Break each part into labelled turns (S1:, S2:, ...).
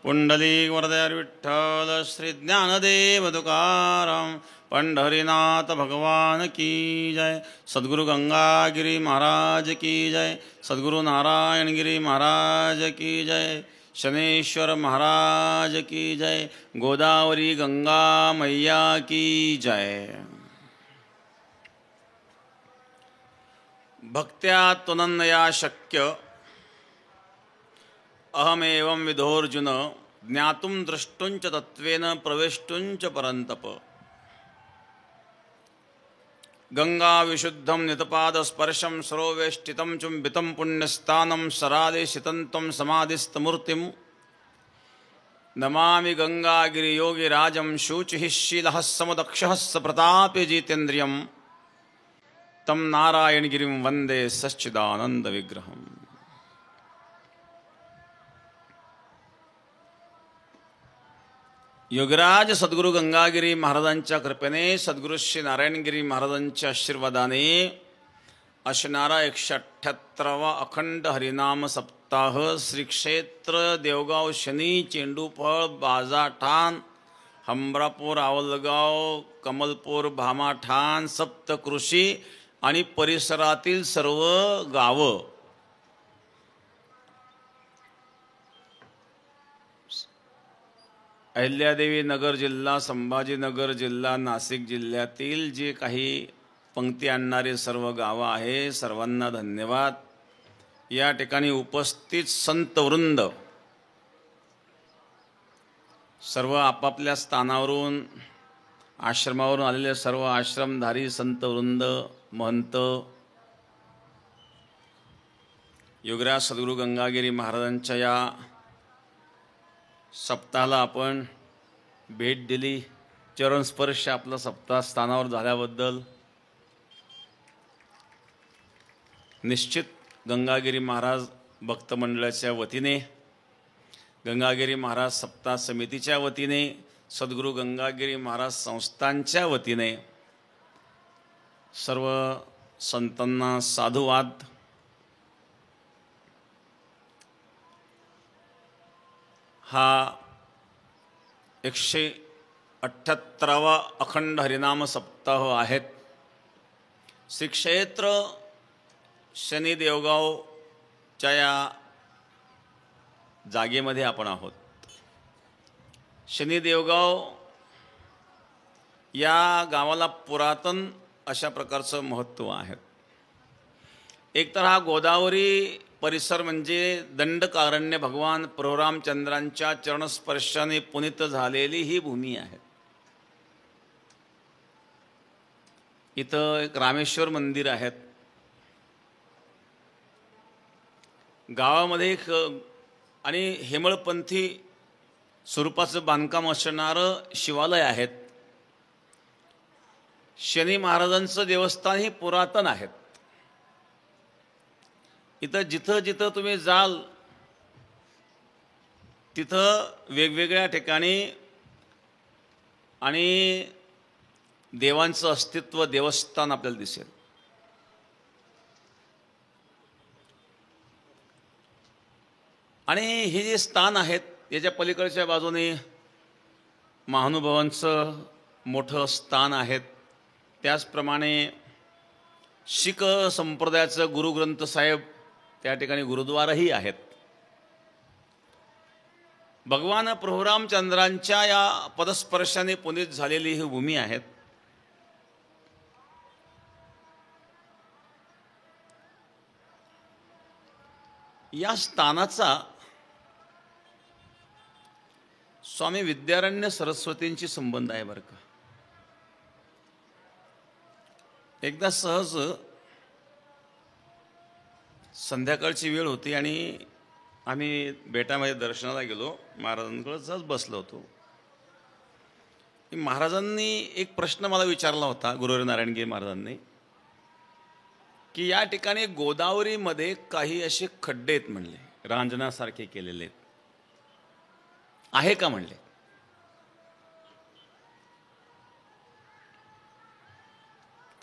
S1: पुंडलिक वरदयार विठ्ठल श्री ज्ञानदेव तुकाराम पंढरीनाथ भगवान की जय। सद्गुरु गंगागिरी महाराज की जय। सद्गुरु नारायणगिरी महाराज की जय। शनेश्वर महाराज की जय। गोदावरी गंगा मैया की जय। भक्त्या त्वनन्या शक्य अहमेवं विधोर्जुन ज्ञातुं द्रष्टुंच तत्त्वेन प्रवेष्टुंच परन्तप। गंगा विशुद्धं नितपादस्पर्शं सरोवेष्टितं चुम्बितं पुण्यस्थानं सरादेशितं त्वं समाधिस्थमूर्तिं नमामि गंगागिरियोगिराजं शुचिः शीलः समदक्षः सप्रतापे जितेन्द्रियं तं नारायणगिरिं वन्दे सच्चिदानन्दविग्रहम्। योगराज सद्गुरु गंगागिरी महाराजांच्या कृपेने सद्गुरु श्री नारायणगिरी महाराजांच्या आशीर्वादाने असणारा 178वा अखंड हरिनाम सप्ताह श्री क्षेत्र देवगाव शनी चेंडूफळ बाजाठाण हमरापूर आवलगाव कमलपूर भामाठाण सप्तकृषी आणि परिसरातील सर्व गावं अहिल्यादेवी नगर जिल्हा संभाजीनगर जिल्हा नाशिक जिल्ह्यातील जे काही पंक्ती आणणारे सर्व गावं आहे सर्वांना धन्यवाद। या ठिकाणी उपस्थित संतवृंद सर्व आपापल्या स्थानावरून आश्रमावरून आलेले सर्व आश्रमधारी संतवृंद महंत योगराज सद्गुरु गंगागिरी महाराजांच्या या सप्ताहाला आपण भेट दिली। चरणस्पर्श आपला सप्ताह स्थानावर झाल्याबद्दल निश्चित गंगागिरी महाराज भक्त मंडळाच्या वतीने गंगागिरी महाराज सप्ताह समितीच्या वतीने सद्गुरु गंगागिरी महाराज संस्थांच्या वतीने सर्व संतांना साधुवाद। हा 178वा अखंड हरिनाम सप्ताह आहेत। श्री क्षेत्र शनी देवगावच्या या जागेमध्ये आपण आहोत। शनी देवगाव या गावाला पुरातन अशा प्रकारचं महत्त्व आहे। एकतर हा गोदावरी परिसर म्हणजे दंडकारण्य भगवान प्रभुरामचंद्रांच्या चरणस्पर्शाने पुनीत झालेली ही भूमी आहे। इथं एक रामेश्वर मंदिर आहे। गावामध्ये एक आणि हेमळपंथी स्वरूपाचं बांधकाम असणारं शिवालय आहे। शनी महाराजांचं देवस्थान हे पुरातन आहे। इथं जिथं जिथं तुम्ही जाल तिथं वेगवेगळ्या ठिकाणी आणि देवांचं अस्तित्व देवस्थान आपल्याला दिसेल। आणि हे जे स्थान आहेत याच्या पलीकडच्या बाजूने महानुभावांचं मोठं स्थान आहे। त्याचप्रमाणे शीख संप्रदायाचं गुरुग्रंथ साहेब त्या ठिकाणी गुरुद्वाराही आहेत। भगवान प्रभुरामचंद्रांच्या या पदस्पर्शाने पुनीत झालेली ही भूमी आहे। या स्थानाचा स्वामी विद्यारण्य सरस्वतींशी संबंध आहे बरं का। एकदा सहज संध्याकाळची वेळ होती आणि आम्ही बेटामध्ये दर्शनाला गेलो। महाराजांकडे सहज बसलो होतो। महाराजांनी एक प्रश्न मला विचारला होता गुरुहरी नारायणगिरी महाराजांनी की या ठिकाणी गोदावरीमध्ये काही असे खड्डे आहेत म्हणले, रांजणासारखे केलेले आहे का म्हणले।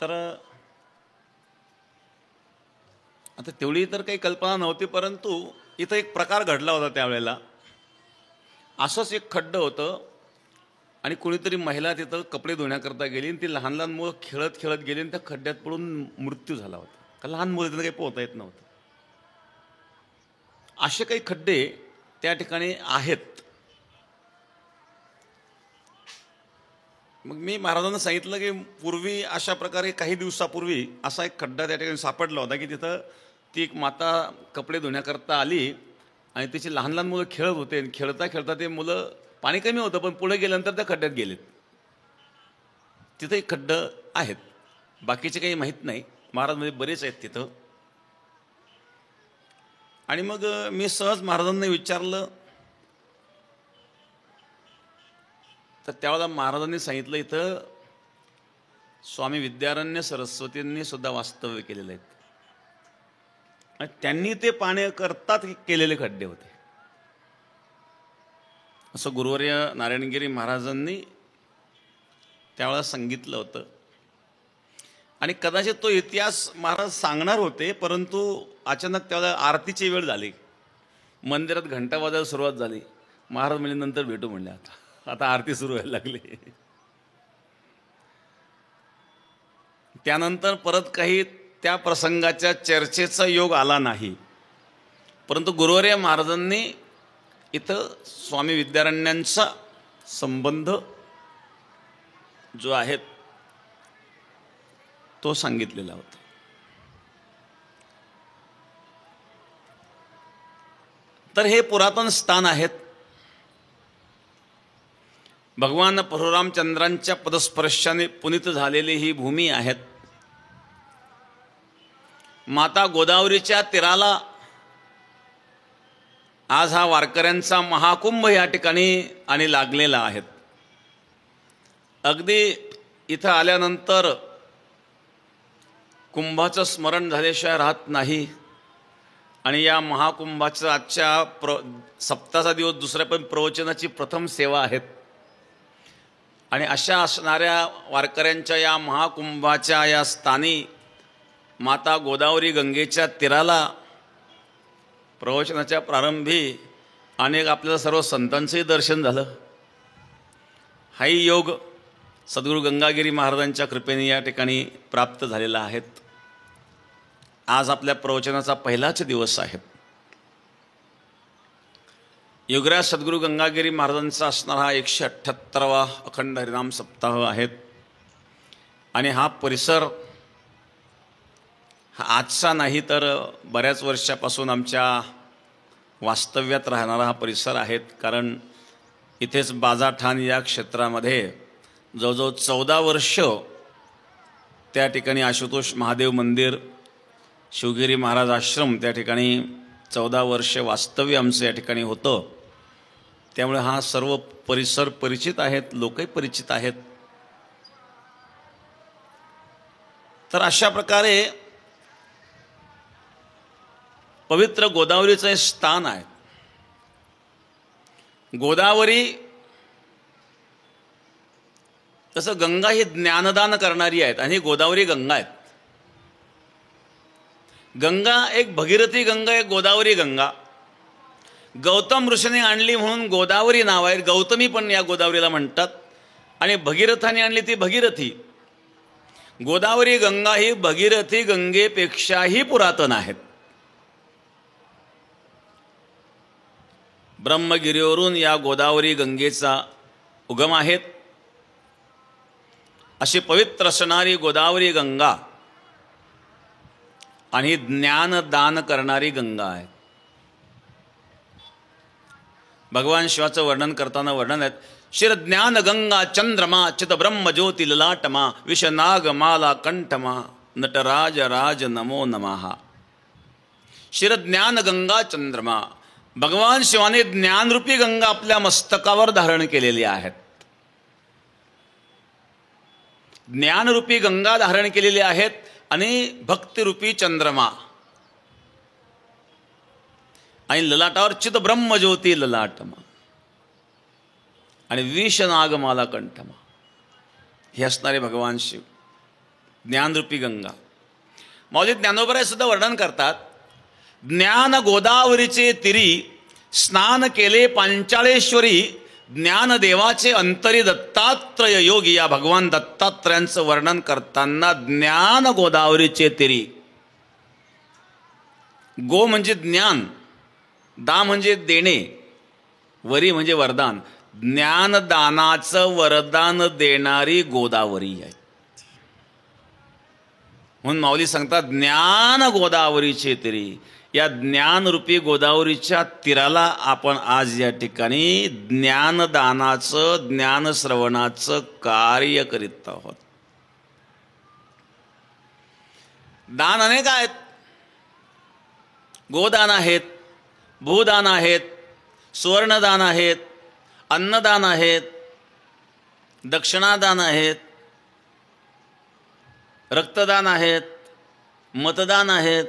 S1: तर आता तेवढी तर काही कल्पना नव्हती, परंतु इथं एक प्रकार घडला होता त्यावेळेला। असंच एक खड्डं होतं आणि कोणीतरी महिला तिथं कपडे धुण्याकरता गेली आणि ती लहान लहान मुलं खेळत खेळत गेली आणि त्या खड्ड्यात पडून मृत्यू झाला होता. का लहान मुलं तिथं काही पोहता येत नव्हतं. असे काही खड्डे त्या ठिकाणी आहेत. मग मी महाराजांना सांगितलं की पूर्वी अशा प्रकारे काही दिवसापूर्वी असा एक खड्डा त्या ठिकाणी सापडला होता की तिथं ती एक माता कपडे धुण्याकरता आली आणि तिची लहान लहान मुलं खेळत होते आणि खेळता खेळता ते मुलं, पाणी कमी होतं पण पुढे गेल्यानंतर त्या खड्ड्यात गेलेत. तिथं एक खड्डं आहेत, बाकीचे काही माहीत नाही. महाराज म्हणजे बरेच आहेत तिथं. आणि मग मी सहज महाराजांना विचारलं तर त्यावेळेला महाराजांनी सांगितलं इथं स्वामी विद्यारण्य सरस्वतींनी सुद्धा वास्तव्य केलेलं आहेत आणि त्यांनी ते पाण्याकरता केलेले खड्डे होते असं गुरुवर्य नारायणगिरी महाराजांनी त्यावेळेला सांगितलं होतं. आणि कदाचित तो इतिहास महाराज सांगणार होते, परंतु अचानक त्यावेळेला आरतीची वेळ झाली, मंदिरात घंटा वाजायला सुरुवात झाली. महाराज म्हणजे नंतर भेटू म्हणले, आता आरती सुरू व्हायला लागली. त्यानंतर परत काही त्या प्रसंगाच्या चर्चेचा योग आला नाही. परंतु गुरुवर्य महाराजांनी इथं स्वामी विद्यारण्यांचा संबंध जो आहे तो सांगितलेला होता. तर हे पुरातन स्थान आहेत. भगवान परशुरामचंद्रांच्या पदस्पर्शाने पुनीत झालेली ही भूमी आहेत. माता गोदावरीच्या तीराला आज हा वारकऱ्यांचा महाकुंभ या ठिकाणी आणि लागलेला आहे. अगदी इथं आल्यानंतर कुंभाचं स्मरण झाल्याशिवाय राहत नाही. आणि या महाकुंभाचं आजच्या सप्ताहाचा दिवस दुसऱ्या पण प्रवचनाची प्रथम सेवा आहेत. आणि अशा असणाऱ्या वारकऱ्यांच्या या महाकुंभाच्या या स्थानी माता गोदावरी गंगेच्या तीराला प्रवचनाच्या प्रारंभी अनेक आपल्याला सर्व संतांचंही दर्शन झालं. हाही योग सद्गुरू गंगागिरी महाराजांच्या कृपेने या ठिकाणी प्राप्त झालेला आहेत. आज आपल्या प्रवचनाचा पहिलाच दिवस आहे. योगराज सद्गुरू गंगागिरी महाराजांचा असणारा हा 178वा अखंड हरिनाम सप्ताह आहेत. आणि हा परिसर हा आजचा नाही तर बऱ्याच वर्षापासून आमच्या वास्तव्यात राहणारा हा परिसर आहेत. कारण इथेच बाजाठाण या क्षेत्रामध्ये जवळजवळ 14 वर्ष त्या ठिकाणी आशुतोष महादेव मंदिर, शिवगिरी महाराज आश्रम त्या ठिकाणी 14 वर्ष वास्तव्य आमचं या ठिकाणी होतं. त्यामुळे हा सर्व परिसर परिचित आहेत, लोकही परिचित आहेत. तर अशा प्रकारे पवित्र गोदावरीचं हे स्थान आहे. गोदावरी तसं गंगा ही ज्ञानदान करणारी आहेत आणि गोदावरी गंगा आहेत. गंगा एक भगीरथी गंगा, एक गोदावरी गंगा. गौतम ऋषीने आणली म्हणून गोदावरी नाव आहे. गौतमी पण या गोदावरीला म्हणतात. आणि भगीरथाने आणली ती भगीरथी. गोदावरी गंगा ही भगीरथी गंगेपेक्षाही पुरातन आहेत. ब्रह्मगिरीवरून या गोदावरी गंगेचा उगम आहेत. अशी पवित्र असणारी गोदावरी गंगा आणि ज्ञानदान करणारी गंगा आहे. भगवान शिवाचं वर्णन करताना वर्णन आहेत. शिरज्ञान गंगा चंद्रमा चित ब्रह्म ज्योती ललाटमा विषनाग माला कंठमा नटराज राज नमो नमः. शिरज्ञान गंगा चंद्रमा, भगवान शिवाने ज्ञानरूपी गंगा आपल्या मस्तकावर धारण केलेली आहेत. ज्ञानरूपी गंगा धारण केलेली आहेत आणि भक्तिरूपी चंद्रमा आणि ललाटावर चित ब्रह्मज्योती ललाटमा आणि विषनागमाला कंठमा हे असणारे भगवान शिव, ज्ञानरूपी गंगा. माऊली ज्ञानोबराय सुद्धा वर्णन करतात. ज्ञान गोदावरीचे तिरी स्नान केले पांचाळेश्वरी, ज्ञानदेवाचे अंतरी दत्तात्रय योगी. या भगवान दत्तात्रयांचं वर्णन करताना ज्ञान गोदावरीचे तिरी. गो म्हणजे ज्ञान, दा म्हणजे देणे, वरी म्हणजे वरदान. ज्ञानदानाचं वरदान देणारी गोदावरी आहे. म्हणून माऊली सांगतात ज्ञान गोदावरीचे तिरी. या ज्ञानरूपी गोदावरीच्या तीराला आपण आज या ठिकाणी ज्ञानदानाचं, ज्ञानश्रवणाचं कार्य करीत आहोत. दान अनेक आहेत. गोदान आहेत, भूदान आहेत, सुवर्णदान आहेत, अन्नदान आहेत, दक्षिणादान आहेत, रक्तदान आहेत, मतदान आहेत.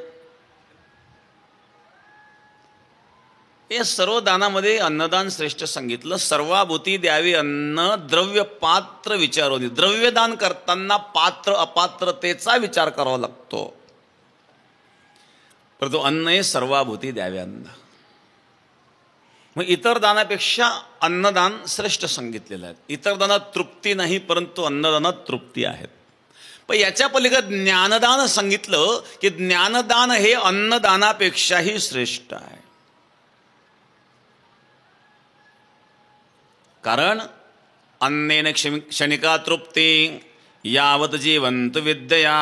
S1: हे सर्व दानामध्ये अन्नदान श्रेष्ठ सांगितलं. सर्वाभूती द्यावी अन्न, द्रव्य पात्र विचारोनी. द्रव्यदान करताना पात्र अपात्रतेचा विचार करावा लागतो, परंतु अन्न हे सर्वाभूती द्यावे अन्न. मग इतर दानापेक्षा अन्नदान श्रेष्ठ सांगितलेलं आहे. इतर दानात तृप्ती नाही, परंतु अन्नदानात तृप्ती आहे. पण याच्या पलीकडे ज्ञानदान सांगितलं की ज्ञानदान हे अन्नदानापेक्षाही श्रेष्ठ आहे. कारण अन्नेन क्षणिका तृप्ती यावत जीवंत विद्यया.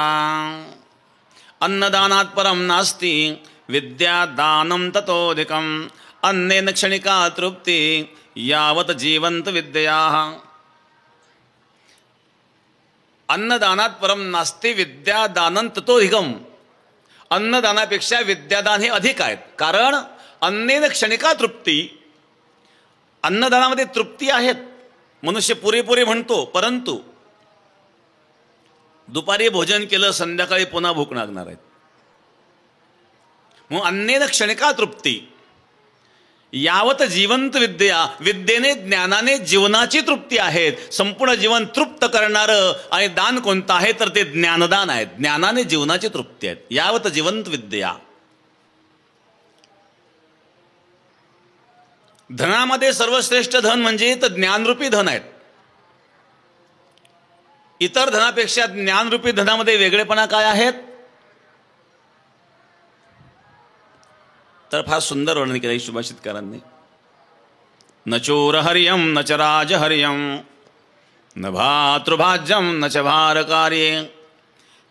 S1: अन्नदानात परम नास्ति विद्यादानं ततोधिकम्. अन्नेन क्षणिका तृप्ती यावत जीवंत विद्यया. अन्नदानात परम नास्ति विद्यादानं ततोधिकम्. अन्नदानापेक्षा विद्यादान हे अधिक आहेत. कारण अन्नेन क्षणिका तृप्ती, अन्नदानामध्ये तृप्ती आहेत. मनुष्य पुरेपुरे म्हणतो, परंतु दुपारी भोजन केलं, संध्याकाळी पुन्हा भूक लागणार आहेत. मग अन्नेन क्षणिका तृप्ती यावत जीवंत विद्या. विद्येने, ज्ञानाने जीवनाची तृप्ती आहे. संपूर्ण जीवन तृप्त करणारं आणि दान कोणतं आहे तर ते ज्ञानदान आहे. ज्ञानाने जीवनाची तृप्ती आहे. यावत जीवंत विद्या. धनामध्ये सर्वश्रेष्ठ धन म्हणजे तर ज्ञानरूपी धन आहेत. इतर धनापेक्षा ज्ञानरूपी धनामध्ये वेगळेपणा काय आहेत तर फार सुंदर वर्णन केलं सुभाषितकारांनी. न चोरहर्यम न च राजहर्यम न भातृभाज्यम न च भारकार्ये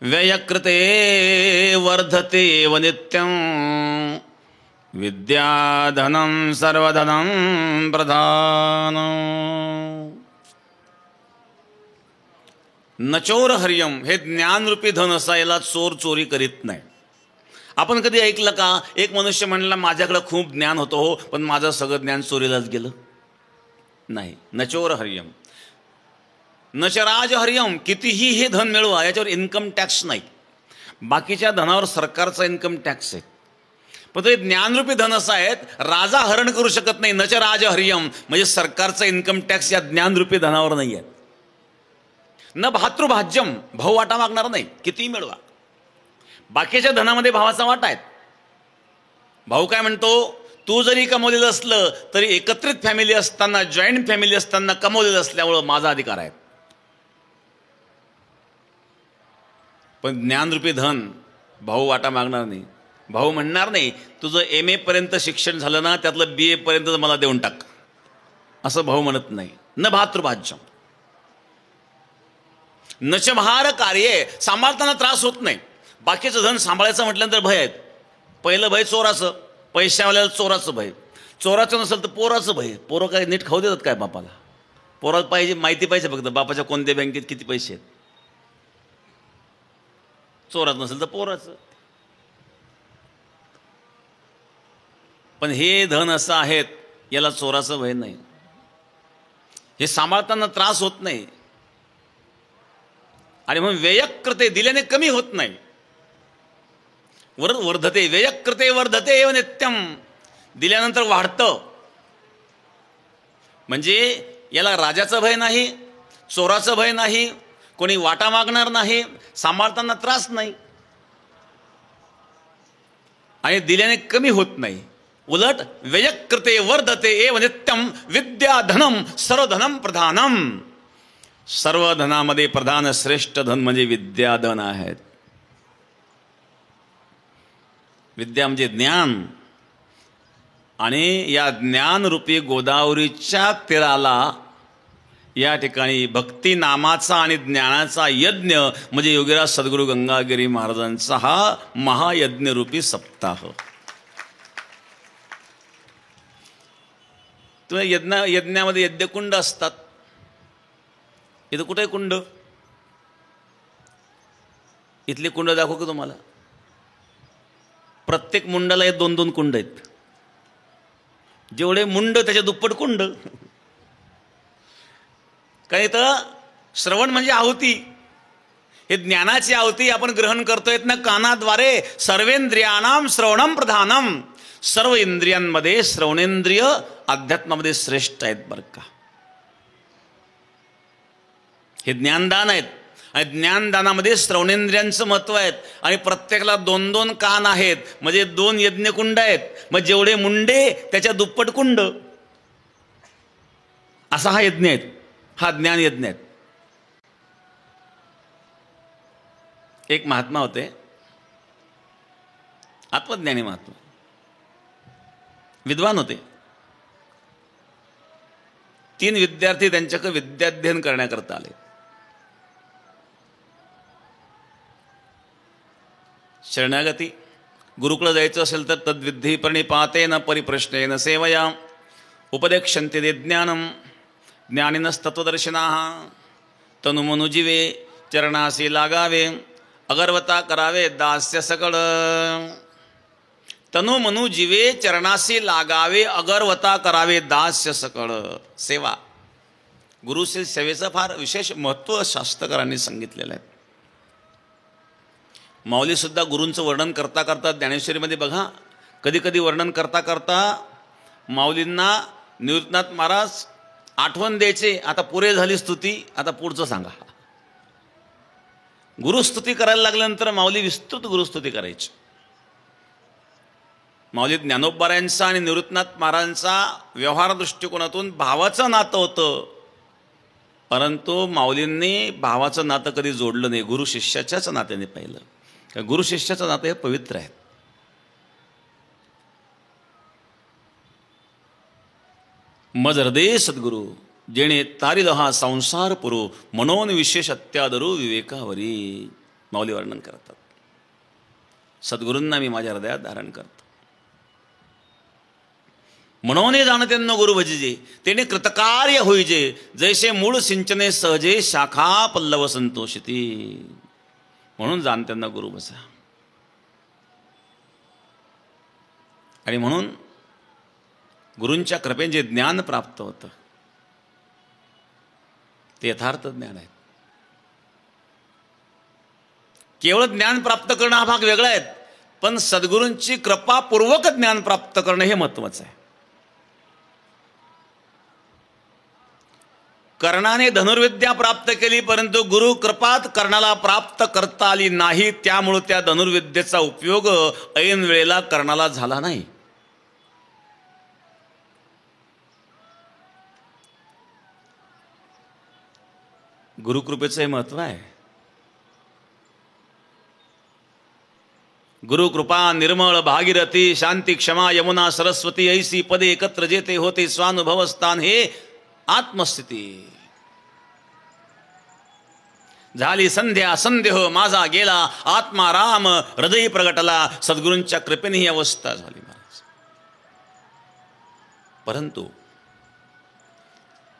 S1: व्ययकृते वर्धते व नित्यं विद्याधनं सर्वधनं प्रधानं. नचोर हरियम हे ज्ञानरूपी धन असायला चोर चोरी करीत नाही. आपण कधी ऐकलं का एक मनुष्य म्हणला माझ्याकडे खूप ज्ञान होतं हो, पण माझं सगळं ज्ञान चोरीलाच गेलं? नाही. नचोर हरियम. नचराज हरियम. कितीही हे धन मिळवा याच्यावर इन्कम टॅक्स नाही. बाकीच्या धनावर सरकारचा इन्कम टॅक्स आहे, पण ते ज्ञानरूपी धन असं आहेत राजा हरण करू शकत नाही. नच राज हरियम म्हणजे सरकारचा इन्कम टॅक्स या ज्ञानरूपी धनावर नाही आहे. न भातृभाज्यम. भाऊ वाटा मागणार नाही, कितीही मिळवा. बाकीच्या धनामध्ये भावाचा वाटा आहे. भाऊ काय म्हणतो, तू जरी कमवलेलं असलं तरी एकत्रित फॅमिली असताना, जॉईंट फॅमिली असताना कमवलेलं असल्यामुळं माझा अधिकार आहे. पण ज्ञानरूपी धन भाऊ वाटा मागणार नाही. भाऊ म्हणणार नाही तुझं MA पर्यंत शिक्षण झालं ना, त्यातलं BA पर्यंत मला देऊन टाक, असं भाऊ म्हणत नाही. न भातृभाज्यम. नच भार कार्य. सांभाळताना त्रास होत नाही. बाकीचं धन सांभाळायचं म्हटल्यानंतर भय आहेत. पहिलं भय चोराचं, पैशावाल्याला चोराचं भय. चोराचं नसेल तर पोराचं भय. पोरं काय नीट खाऊ देतात काय बापाला? पोराला पाहिजे माहिती पाहिजे फक्त बापाच्या कोणत्या बँकेत किती पैसे आहेत. चोरात नसेल तर पोराचं. पण हे धन असं आहेत याला चोराचं भय नाही. हे सांभाळताना त्रास होत नाही आणि म्हणून व्ययकृते दिल्याने कमी होत नाही. वर्धते. व्ययकृते वर्धते एव नित्यम. दिल्यानंतर वाढतं. म्हणजे याला राजाचं भय नाही, चोराचं भय नाही, कोणी वाटा मागणार नाही, सांभाळताना त्रास नाही आणि दिल्याने कमी होत नाही. उलट व्ययकृते वर्धते एव नित्यम विद्याधनम सर्वधनम प्रधानम. सर्व धनामध्ये प्रधान श्रेष्ठ धन म्हणजे विद्याधन आहेत. विद्या म्हणजे ज्ञान. आणि या ज्ञानरूपी गोदावरीच्या तीराला या ठिकाणी भक्ती नामाचा आणि ज्ञानाचा यज्ञ म्हणजे योगीराज सद्गुरू गंगागिरी महाराजांचा हा महायज्ञरूपी सप्ताह. तुम्ही यज्ञामध्ये यज्ञकुंड असतात. इथं कुठे कुंड? इथले कुंड दाखवू का तुम्हाला? प्रत्येक मुंडाला हे 2-2 कुंड आहेत. जेवढे मुंड त्याच्या दुप्पट कुंड. काय तर श्रवण म्हणजे आहुती. हे ज्ञानाची आहुती आपण ग्रहण करतोय ना कानाद्वारे. सर्वेंद्रियाणाम श्रवणम प्रधानम. सर्व इंद्रियांमध्ये श्रवणेंद्रिय अध्यात्मामध्ये श्रेष्ठ आहेत बरं का. हे ज्ञानदान आहेत. आणि ज्ञानदानामध्ये श्रवणेंद्रियांचं महत्व आहे. आणि प्रत्येकाला 2-2 कान आहेत म्हणजे 2 यज्ञकुंड आहेत. मग जेवढे मुंडे त्याच्या दुप्पट कुंड. असा हा यज्ञ आहे. हा ज्ञान यज्ञ आहे. एक महात्मा होते, आत्मज्ञानी महात्मा, विद्वान होते. 3 विद्यार्थी त्यांच्याकडे विद्याध्ययन करण्याकरता आले. शरणागती. गुरुकुळ जायचं असेल तर तद्विधी प्रणिपातेन परिप्रश्नेन सेवया उपदेक्षन्ते ते ज्ञानम ज्ञानिनस्तत्वदर्शिनाः तनुमनुजीवे चरणासी लागावे अगरवता करावे दास्य सकळ. तनुमनु जीवे चरणासी लागावे अगरवता करावे दास्य सकळ. सेवा. गुरुशील सेवेचं फार विशेष महत्त्व शास्त्रकारांनी सांगितलेलं आहे. माऊली सुद्धा गुरूंचं वर्णन करता करता ज्ञानेश्वरीमध्ये बघा, कधी कधी वर्णन करता करता माऊलींना निवृत्तनाथ महाराज आठवण द्यायचे. आता पुरे झाली स्तुती, आता पुढचं सांगा. गुरुस्तुती करायला लागल्यानंतर माऊली विस्तृत गुरुस्तुती करायची. माऊली ज्ञानोबारायांचा आणि निवृत्तनाथ महाराजांचा व्यवहार दृष्टिकोनातून भावाचं नातं होतं. परंतु माऊलींनी भावाचं नातं कधी जोडलं नाही. गुरु शिष्याच्याच नात्याने पाहिलं. गुरु शिष्याचं नातं हे पवित्र आहे. मज हृदय सद्गुरु जेणे तारिल हा संसार पुरो मनोन विशेष अत्यादरू विवेकावरी. माऊली वर्णन करतात. सद्गुरूंना मी माझ्या हृदयात धारण करतो. मनोने जाणत्यांना गुरु भजिजे तेने कृतकार्य होईजे जैसे मूळ सिंचने सहजे शाखा पल्लव संतोषिती. म्हणून जाणत्यांना गुरु बसा. आणि म्हणून गुरूंच्या कृपेने जे ज्ञान प्राप्त होतं ते यथार्थ ज्ञान आहे. केवळ ज्ञान प्राप्त करणं हा भाग वेगळा आहे, पण सद्गुरूंची कृपापूर्वक ज्ञान प्राप्त करणं हे महत्त्वाचं आहे. कर्णाने धनुर्विद्या प्राप्त केली, परंतु गुरु कृपात कर्णाला प्राप्त करता आली नाही. त्यामुळे त्या धनुर्विद्येचा उपयोग ऐन वेळेला कर्णाला झाला नाही. गुरुकृपेचं हे महत्व आहे. गुरुकृपा निर्मळ भागीरथी शांती क्षमा यमुना सरस्वती ऐसी पदे एकत्र जेते होते स्वानुभव स्थान हे आत्मस्थिती. झाली संध्या संदेह माझा गेला आत्मा राम हृदय प्रगटला. सद्गुरूंच्या कृपेने ही अवस्था झाली महाराज. परंतु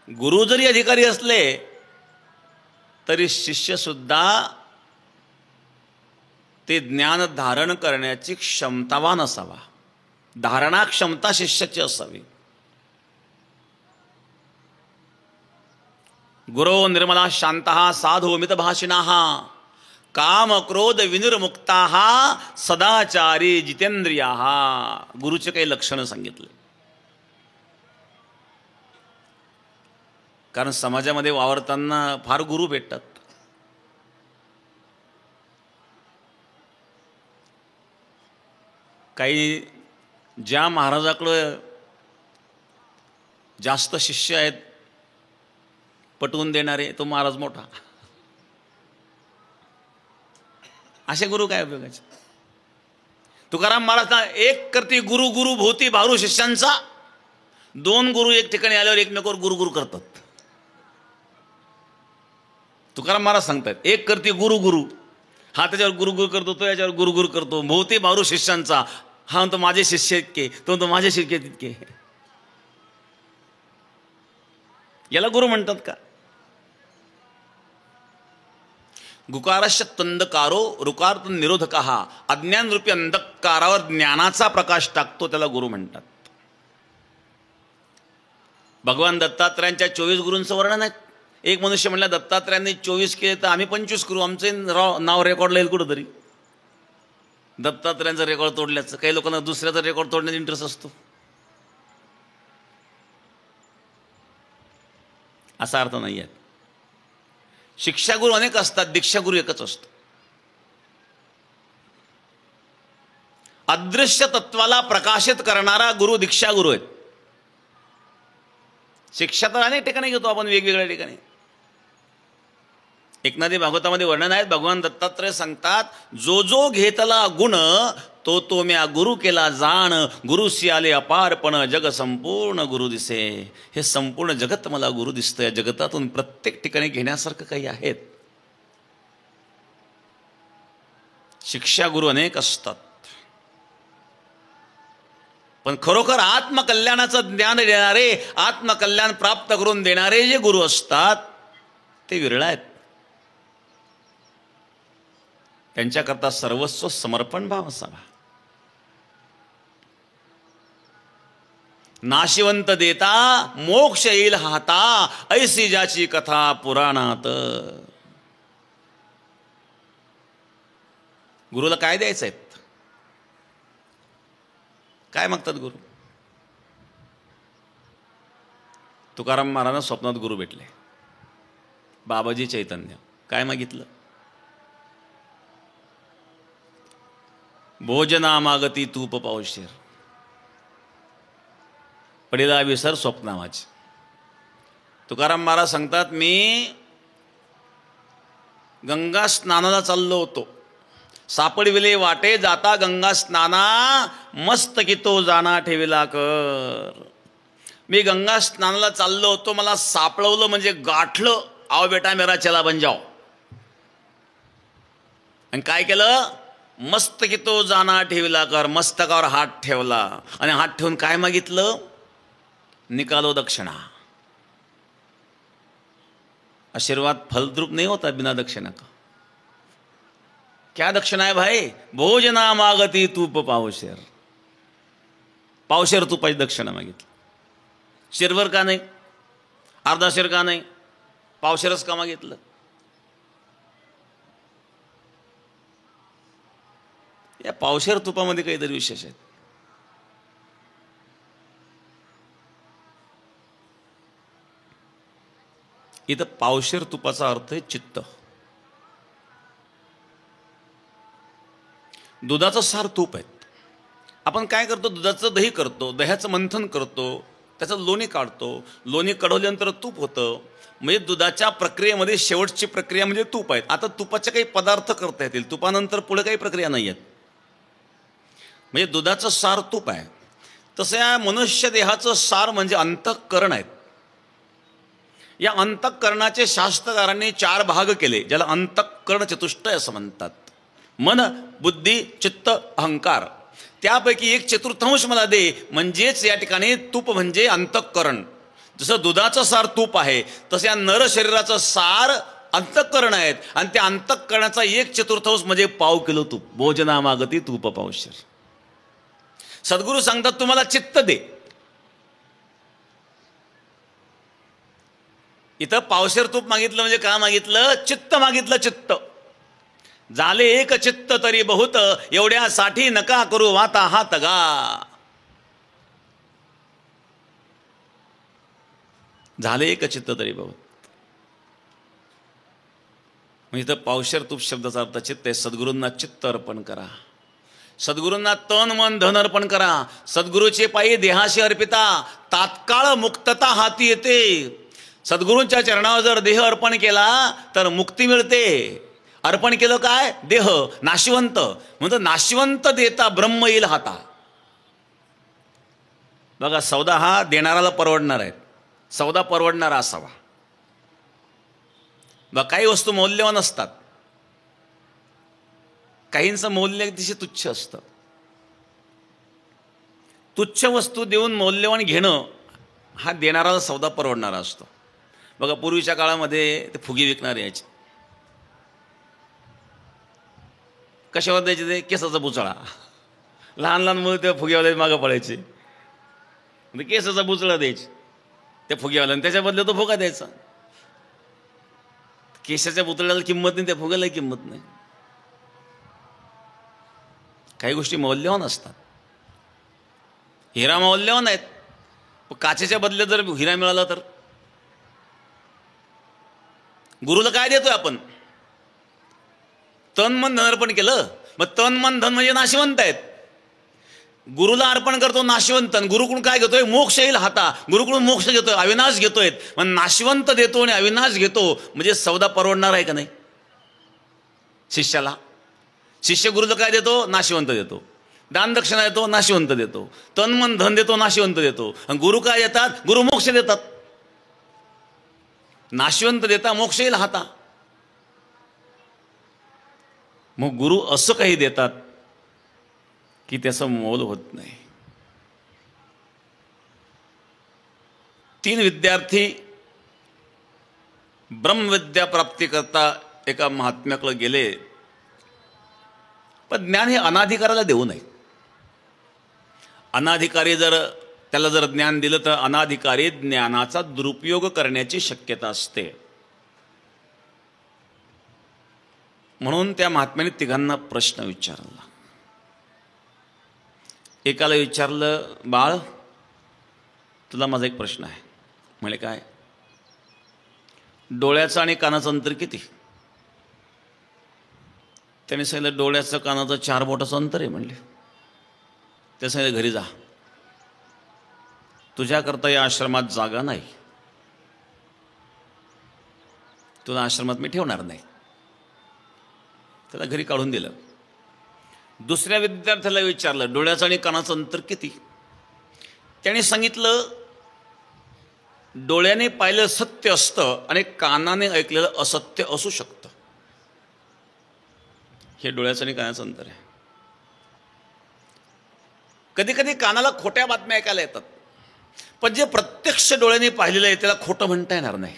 S1: गुरु जरी अधिकारी असले तरी शिष्य सुद्धा ते ज्ञान धारण करण्याची क्षमतावान असावा. धारणा क्षमता शिष्याची असावी. गुरो निर्मला शांतः साधो मितभाषिणः काम क्रोध विनिर्मुक्ताः सदाचारी जितेंद्रियाः. गुरुचे काही लक्षणं सांगितले. कारण समाजामध्ये वावरताना फार गुरु भेटतात. काही ज्या महाराजाकडं जास्त शिष्य आहेत पटवून देणारे, तो महाराज मोठा. असे गुरु काय उपयोगाचे? तुकाराम महाराज एक करती गुरु गुरु भोवती भारू शिष्यांचा, दोन गुरु एक ठिकाणी आल्यावर एकमेकावर गुरु गुरु करतात. तुकाराम महाराज सांगतात, एक करती गुरु गुरु, हा त्याच्यावर गुरु गुरु करतो, तो याच्यावर गुरु गुरु करतो. भोवती भारू शिष्यांचा, हा म्हणतो माझे शिष्य इतके, तो म्हणतो माझे शिष्य तितके. याला गुरु म्हणतात का? गुकारश्य तंदकारो रुकार निरोधक, हा अज्ञान रूपी अंधकारावर ज्ञानाचा प्रकाश टाकतो, त्याला गुरु म्हणतात. भगवान दत्तात्रयांच्या 24 गुरूंचं वर्णन आहे. एक मनुष्य म्हणला दत्तात्रयांनी 24 केले तर आम्ही 25 करू, आमचे नाव रेकॉर्डला येईल कुठंतरी. दत्तात्रयांचं रेकॉर्ड तोडल्याचं. काही लोकांना दुसऱ्याचा रेकॉर्ड तोडण्यात इंटरेस्ट असतो. असा अर्थ नाही आहे. शिक्षागुरू अनेक असतात, दीक्षागुरू एकच असतो. अदृश्य तत्वाला प्रकाशित करणारा गुरु दीक्षागुरू आहेत. शिक्षा तर अनेक ठिकाणी घेतो आपण, वेगवेगळ्या ठिकाणी. एकनाथी भागवतामध्ये वर्णन आहेत. भगवान दत्तात्रय सांगतात, जो जो घेतला गुण तो तो म्या गुरु केला जाण, गुरुसी आले अपारपण जग संपूर्ण गुरु दिसे. हे संपूर्ण जगत मला गुरु दिसतं. या जगतातून प्रत्येक ठिकाणी घेण्यासारखं काही आहेत. शिक्षा गुरु अनेक असतात, पण खरोखर आत्मकल्याणाचं ज्ञान देणारे, आत्मकल्याण प्राप्त करून देणारे जे गुरु असतात ते विरळ आहेत. त्यांच्याकरता सर्वस्व समर्पण भाव असावा. नाशिवंत देता मोक्ष येईल हाता, ऐसी ज्याची कथा पुराणात. गुरुला काय द्यायचं आहे? काय मागतात गुरु? तुकाराम महाराजांना स्वप्नात गुरु भेटले, बाबाजी चैतन्य. काय मागितलं? भोजना मागती तूप पावशेर, पडिला विसर स्वप्नावाच. तुकाराम महाराज सांगतात, मी गंगा स्नानाला चाललो होतो, सापडविले वाटे जाता गंगा स्नाना, मस्त की तो जाना ठेविला कर. मी गंगा स्नानाला चाललो होतो, मला सापडवलं म्हणजे गाठलं. आओ बेटा मेरा चला बन जाओ. आणि काय केलं? मस्त की तो जाना ठेविला कर, मस्तकावर हात ठेवला. आणि हात ठेवून काय मागितलं? निकालो दक्षिणा. आशीर्वाद फलद्रूप नहीं होता बिना दक्षिणा का. क्या दक्षिणा है भाई? भोजना मागती तूप पावशेर. पावशेर तुपाची दक्षिणा मागितली. शेरभर का नाही? अर्धा शेर का नाही? पावशेरच का मागितलं? या पावशेर तुपामध्ये काहीतरी विशेष आहे. इथं पावशेर तुपाचा अर्थ आहे चित्त. दुधाचं सार तूप आहे. आपण काय करतो? दुधाचं दही करतो, दह्याचं मंथन करतो, त्याचं लोणी काढतो, लोणी काढवल्यानंतर तूप होतं. म्हणजे दुधाच्या प्रक्रियेमध्ये शेवटची प्रक्रिया म्हणजे तूप आहे. आता तुपाचे काही पदार्थ करता येतील, तुपानंतर पुढे काही प्रक्रिया नाही आहेत. म्हणजे दुधाचं सार तूप आहे. तसं या मनुष्य देहाचं सार म्हणजे अंतःकरण आहेत. या अंतःकरणाचे शास्त्रकारांनी 4 भाग केले, ज्याला अंतःकरण चतुष्टय असं म्हणतात. मन, बुद्धी, चित्त, अहंकार. त्यापैकी 1/4 मला दे, म्हणजेच या ठिकाणी तूप म्हणजे अंतःकरण. जसं दुधाचं सार तूप आहे, तसं या नर शरीराचं सार अंतःकरण आहेत. आणि त्या अंतःकरणाचा 1/4 म्हणजे पाव किलो तूप. भोजना मागती तूप पावशेर. सद्गुरू सांगतात, तुम्हाला चित्त दे. इथं पावशेर तूप मागितलं म्हणजे काय मागितलं? चित्त मागितलं. चित्त झाले एक चित्त तरी बहुत, एवढ्यासाठी नका करू वाता हात गा. झाले एक चित्त तरी बहुत. म्हणजे इथं पावशेर तूप शब्दाचा अर्थ चित्त आहे. सद्गुरूंना चित्त अर्पण करा. सद्गुरूंना तन मन धन अर्पण करा. सद्गुरूचे पायी देहाशी अर्पिता तात्काळ मुक्तता हाती येते. सद्गुरूंच्या चरणावर जर देह अर्पण केला तर मुक्ती मिळते. अर्पण केलं काय? देह नाशिवंत, म्हणजे नाशिवंत देता ब्रह्म येईल हाता. बघा, सौदा हा देणाऱ्याला परवडणार आहे. सौदा परवडणारा असावा. बघा, काही वस्तू मौल्यवान असतात, काहींचं मौल्य अतिशय तुच्छ असतं. तुच्छ वस्तू देऊन मौल्यवान घेणं हा देणाऱ्याला सौदा परवडणारा असतो. बघा, पूर्वीच्या काळामध्ये ते फुगे विकणारे यायचे. कशावर द्यायचे? ते केसाचा बुचळा. लहान लहान मुलं त्या फुग्यावाल्या मागं पडायचे, केसाचा बुचळा द्यायचे त्या फुग्यावाल्या, त्याच्या बदल्यात तो फुगा द्यायचा. केसाच्या पुतळ्याला किंमत नाही, त्या फुग्याला किंमत नाही. काही गोष्टी मौल्यवान असतात. हिरा मौल्यवान आहेत, काचेच्या बदल्यात जर हिरा मिळाला तर. गुरुला काय देतोय आपण? तन मन धन अर्पण केलं. मग तन मन धन म्हणजे नाशिवंत आहेत. गुरुला अर्पण करतो नाशिवंत, गुरुकडून काय घेतोय? मोक्ष येईल हाता. गुरुकडून मोक्ष घेतोय, अविनाश घेतोय. मग नाशिवंत देतो आणि अविनाश घेतो, म्हणजे सौदा परवडणार आहे का नाही शिष्याला? शिष्य गुरुला काय देतो? नाशिवंत देतो. दान दक्षिणा देतो, नाशिवंत देतो. तन मन धन देतो, नाशिवंत देतो. आणि गुरु काय देतात? गुरु मोक्ष देतात. नाशिवंत देता मोक्ष येईल हाता. मग गुरु असं काही देतात की त्याचं मोल होत नाही. 3 विद्यार्थी ब्रह्मविद्या प्राप्ती करता एका महात्म्याकडे गेले, पण ज्ञान हे अनाधिकाराला देऊ नये. अनाधिकारी त्याला जर ज्ञान दिलं तर अनाधिकारी ज्ञानाचा दुरुपयोग करण्याची शक्यता असते. म्हणून त्या महात्म्याने तिघांना प्रश्न विचारला. एकाला विचारलं, बाळ, तुला माझा एक प्रश्न आहे. म्हणे, काय? डोळ्याचं आणि कानाचं अंतर किती? त्याने सांगितलं, डोळ्याचं कानाचं 4 बोटाचं अंतर आहे म्हणले. त्या सांगितलं, घरी जा, तुझ्याकरता या आश्रमात जागा नाही, तुला आश्रमात मी ठेवणार नाही. त्याला घरी काढून दिलं. दुसऱ्या विद्यार्थ्याला विचारलं, डोळ्याचं आणि कानाचं अंतर किती? त्याने सांगितलं, डोळ्याने पाहिलं सत्य असतं आणि कानाने ऐकलेलं असत्य असू शकतं. हे डोळ्याचं आणि कानाचं अंतर आहे. कधी कधी कानाला खोट्या बातम्या ऐकायला येतात, पण जे प्रत्यक्ष डोळ्याने पाहिलेलं आहे त्याला खोटं म्हणता येणार नाही.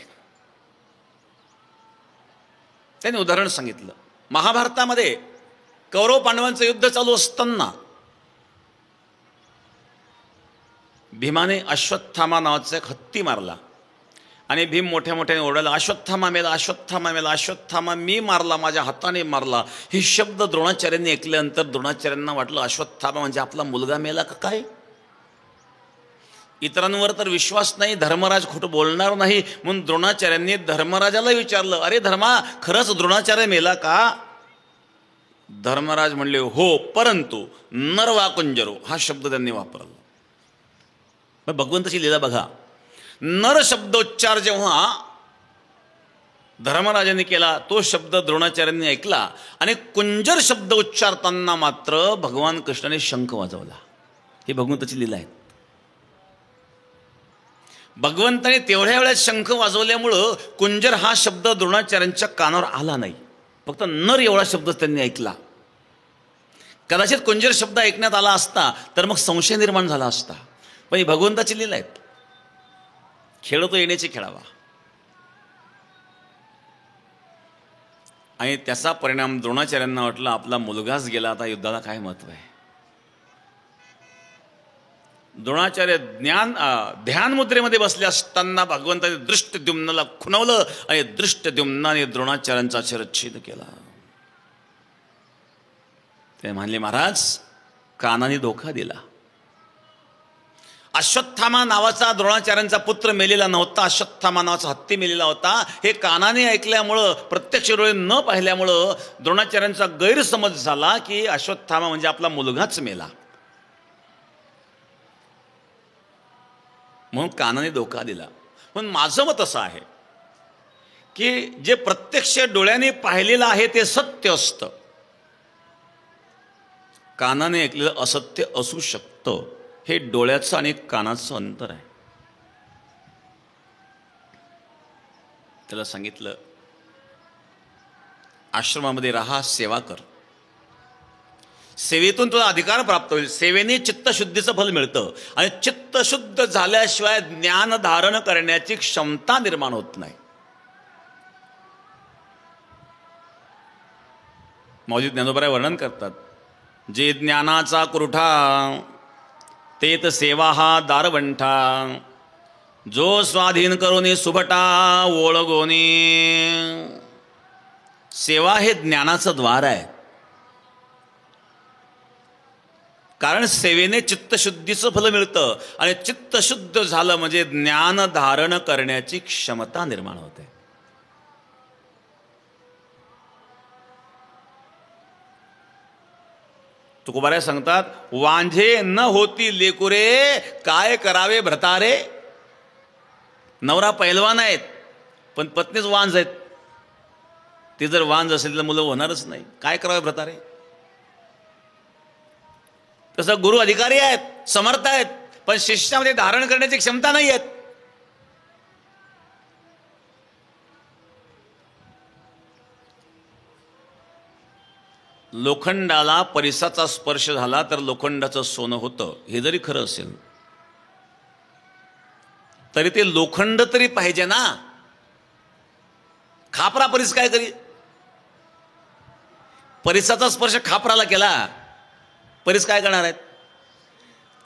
S1: त्याने उदाहरण सांगितलं. महाभारतामध्ये कौरव पांडवांचं युद्ध चालू असताना भीमाने अश्वत्थामा नावाचा एक हत्ती मारला आणि भीम मोठ्या मोठ्याने ओरडला, अश्वत्थामा मेला, अश्वत्थामा मेला, अश्वत्थामा मी मारला, माझ्या हाताने मारला. हे शब्द द्रोणाचार्यांनी ऐकल्यानंतर द्रोणाचार्यांना वाटलं, अश्वत्थामा म्हणजे आपला मुलगा मेला का काय? इतरांवर तर विश्वास नाही, धर्मराज खोटं बोलणार नाही, म्हणून द्रोणाचार्यांनी धर्मराजाला विचारलं, अरे धर्मा, खरंच द्रोणाचार्य मेला का? धर्मराज म्हणले, हो, परंतु नरवाकुंजरो हा शब्द त्यांनी वापरला. भगवंताची लीला बघा. नर शब्दोच्चार जेव्हा धर्मराजाने केला, तो शब्द द्रोणाचार्यांनी ऐकला आणि कुंजर शब्द उच्चारताना मात्र भगवान कृष्णाने शंख वाजवला. ही भगवंताची लीला आहे. भगवंताने तेवढ्या वेळात शंख वाजवल्यामुळं कुंजर हा शब्द द्रोणाचार्यांच्या कानावर आला नाही, फक्त नर एवढा शब्द त्यांनी ऐकला. कदाचित कुंजर शब्द ऐकण्यात आला असता तर मग संशय निर्माण झाला असता. पण ही भगवंताची लीला आहे. खेळ तो येण्याची खेळावा. आणि त्याचा परिणाम द्रोणाचार्यांना वाटला, आपला मुलगाच गेला, आता युद्धाला काय महत्व आहे. द्रोणाचार्य ध्यान मुद्रेमध्ये बसले असताना भगवंताने दृष्टद्युम्नाला खुणवलं आणि दृष्टद्युम्नाने द्रोणाचार्यांचा शिरच्छेद केला. ते म्हणले, महाराज, कानाने धोका दिला. अश्वत्थामा नावाचा द्रोणाचार्यांचा पुत्र मेलेला नव्हता, अश्वत्थामा नावाचा हत्ती मेलेला होता. हे कानाने ऐकल्यामुळं, प्रत्यक्ष डोळे न पाहिल्यामुळं द्रोणाचार्यांचा गैरसमज झाला की अश्वत्थामा म्हणजे आपला मुलगाच मेला, म्हणून कानाने धोका दिला. पण माझं मत असं आहे की जे प्रत्यक्ष डोळ्याने पाहिलेलं आहे ते सत्य असतं, कानाने ऐकलेलं असत्य असू शकतं. हे डोळ्याचं आणि कानाचं अंतर आहे. त्याला सांगितलं आश्रमामध्ये राहा, सेवा कर, सेवेतून तुला अधिकार प्राप्त होईल. सेवेने चित्तशुद्धीचं फल मिळतं आणि चित्तशुद्ध झाल्याशिवाय ज्ञान धारण करण्याची क्षमता निर्माण होत नाही. मौली ज्ञानोबराय वर्णन करतात, जे ज्ञानाचा कुरठा तेत सेवा हा दारवंठा, जो स्वाधीन करोनी सुभटा ओळगोनी. सेवा हे ज्ञानाचं द्वार आहे, कारण सेवेने चित्तशुद्धीचं फल मिळतं आणि चित्तशुद्ध झालं म्हणजे ज्ञान धारण करण्याची क्षमता निर्माण होते. तुकोबाराय सांगतात, वांझे न होती लेकुरे, काय करावे भ्रतारे. नवरा पैलवान आहेत पण पत्नीच वांझ आहेत. ती जर वांझ असेल तर मुलं होणारच नाही. काय करावे भ्रतारे. तसं गुरु अधिकारी आहेत, समर्थ आहेत, पण शिष्यामध्ये धारण करण्याची क्षमता नाही आहेत. लोखंडाला परिसाचा स्पर्श झाला तर लोखंडाचं सोनं होतं, हे जरी खरं असेल तरी ते लोखंड तरी पाहिजे ना. खापरा परिस काय करी. परिसाचा स्पर्श खापराला केला, परिस काय करणार आहेत.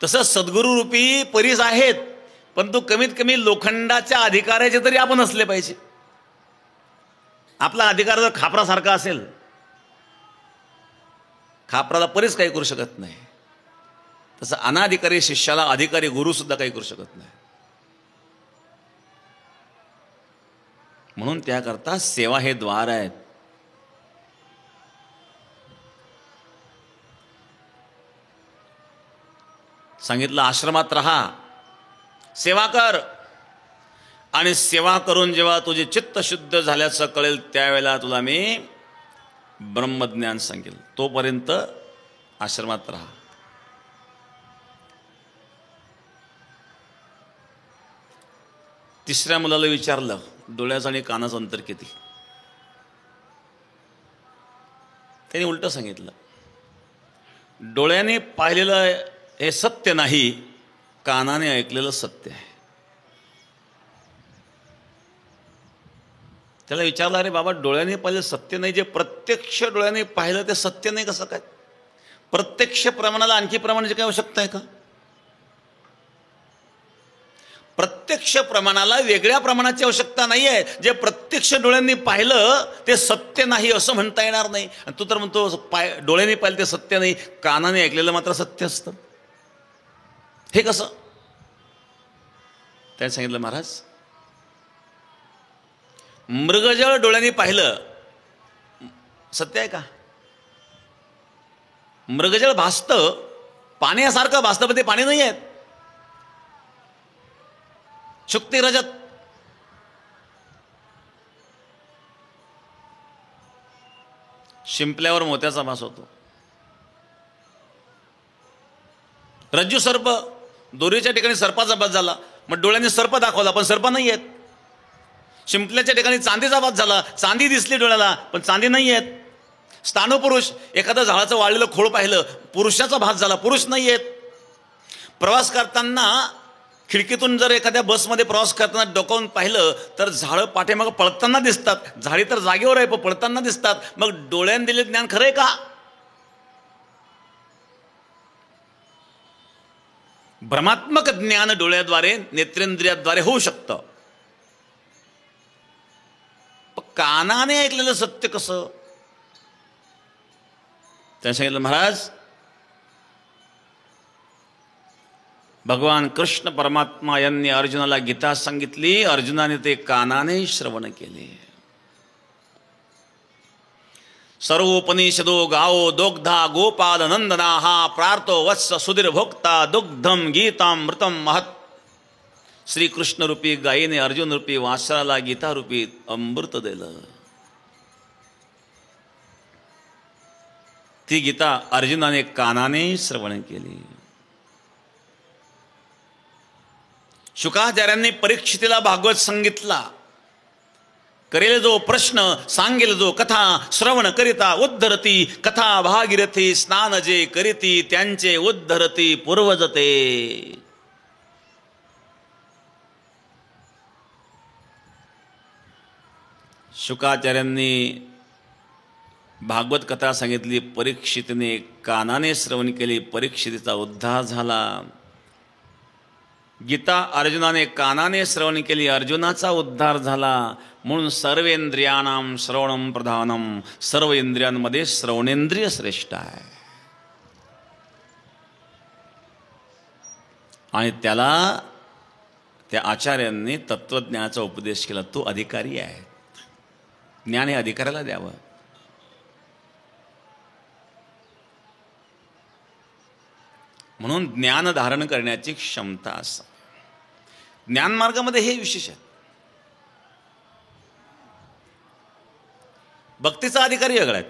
S1: तसं सद्गुरू रूपी परिस आहेत, परंतु कमीत कमी लोखंडाच्या अधिकाराचे तरी आपण असले पाहिजे. आपला अधिकार जर खापरासारखा असेल, खापराला परिस काही करू शकत नाही, तसं अनाधिकारी शिष्याला अधिकारी गुरु सुद्धा काही करू शकत नाही. म्हणून त्याकरता सेवा हे द्वार आहेत. सांगितलं आश्रमात राहा, सेवा कर, आणि सेवा करून जेव्हा तुझे चित्त शुद्ध झाल्याचं कळेल त्यावेळेला तुला मी ब्रह्मज्ञान सांगेल. तोपर्यंत आश्रमात राहा. तिसऱ्या मुलाला विचारलं, डोळ्याचं आणि कानाचं अंतर किती. त्याने उलट सांगितलं, डोळ्याने पाहिलेलं हे सत्य नाही, कानाने ऐकलेलं सत्य आहे. त्याला विचारलं, अरे बाबा, डोळ्याने पाहिलं सत्य नाही, जे प्रत्यक्ष डोळ्याने पाहिलं ते सत्य नाही कसं काय. प्रत्यक्ष प्रमाणाला आणखी प्रमाणाची काय आवश्यकता आहे का. प्रत्यक्ष प्रमाणाला वेगळ्या प्रमाणाची आवश्यकता नाही आहे. जे प्रत्यक्ष डोळ्यांनी पाहिलं ते सत्य नाही असं म्हणता येणार नाही. आणि तू तर म्हणतो डोळ्यांनी पाहिलं ते सत्य नाही, कानाने ऐकलेलं मात्र सत्य असतं. हे कसं. त्याने सांगितलं, महाराज, मृगजळ डोळ्यांनी पाहिलं सत्य आहे का. मृगजळ भासतं, पाण्यासारखं भासतं, पण ते पाणी नाही आहेत. शुक्ती रजत. शिंपल्यावर मोत्याचा भास होतो. रज्जू सर्प, दोरीच्या ठिकाणी सर्पाचा भास झाला, मग डोळ्यांनी सर्प दाखवला पण सर्प नाही आहेत. शिंपल्याच्या ठिकाणी चांदीचा भास झाला, चांदी दिसली डोळ्याला पण चांदी नाही आहेत. स्थाणुपुरुष, एखादं झाडाचं वाळलेलं खोळ पाहिलं, पुरुषाचा भास झाला, पुरुष नाही आहेत. प्रवास करताना खिडकीतून जर एखाद्या बसमध्ये प्रवास करताना डोकावून पाहिलं तर झाडं पाठीमागं पळताना दिसतात, झाडी तर जागेवर आहे पण पळताना दिसतात. मग डोळ्याने दिले ज्ञान खरंय का. भ्रमात्मक ज्ञान डोळ्याद्वारे, नेत्रेंद्रियाद्वारे होऊ शकतं, पण कानाने ऐकलेलं सत्य कसं. त्याने सांगितलं, महाराज, भगवान कृष्ण परमात्मा यांनी अर्जुनाला गीता सांगितली, अर्जुनाने ते कानाने श्रवण केले. सर्वोपनिषदो गावो दोग्धा गोपाल नंदनाः प्रार्थो वत्स सुधीर भोक्ता दुग्धम गीतामृतम महत्. श्रीकृष्ण रूपी गायीने अर्जुन रूपी वासराला गीता रूपी अमृत दिलं. ती गीता अर्जुनाने कानाने श्रवण केली. शुकाचार्यांनी परीक्षितीला भागवत सांगितला. करेल जो प्रश्न सांगेल जो कथा श्रवण करिता उद्धरती कथा भागीरथी स्नान जे करीती त्यांचे उद्धरती पूर्वजते. शुकाचार्यांनी भागवत कथा सांगितली, परीक्षितीने कानाने श्रवण केली, परीक्षितीचा उद्धार झाला. गीता अर्जुनाने कानाने श्रवण केली, अर्जुनाचा उद्धार झाला. म्हणून सर्वेंद्रियाणाम श्रवणम प्रधानम, सर्व इंद्रियांमध्ये श्रवणेंद्रिय श्रेष्ठ आहे. आणि त्याला त्या आचार्यांनी तत्वज्ञानाचा उपदेश केला. तो अधिकारी आहे, ज्ञान हे अधिकाऱ्याला द्यावं. म्हणून ज्ञान धारण करण्याची क्षमता असावी. ज्ञानमार्गामध्ये हे विशेष आहे. भक्तीचा अधिकारी वेगळा आहे.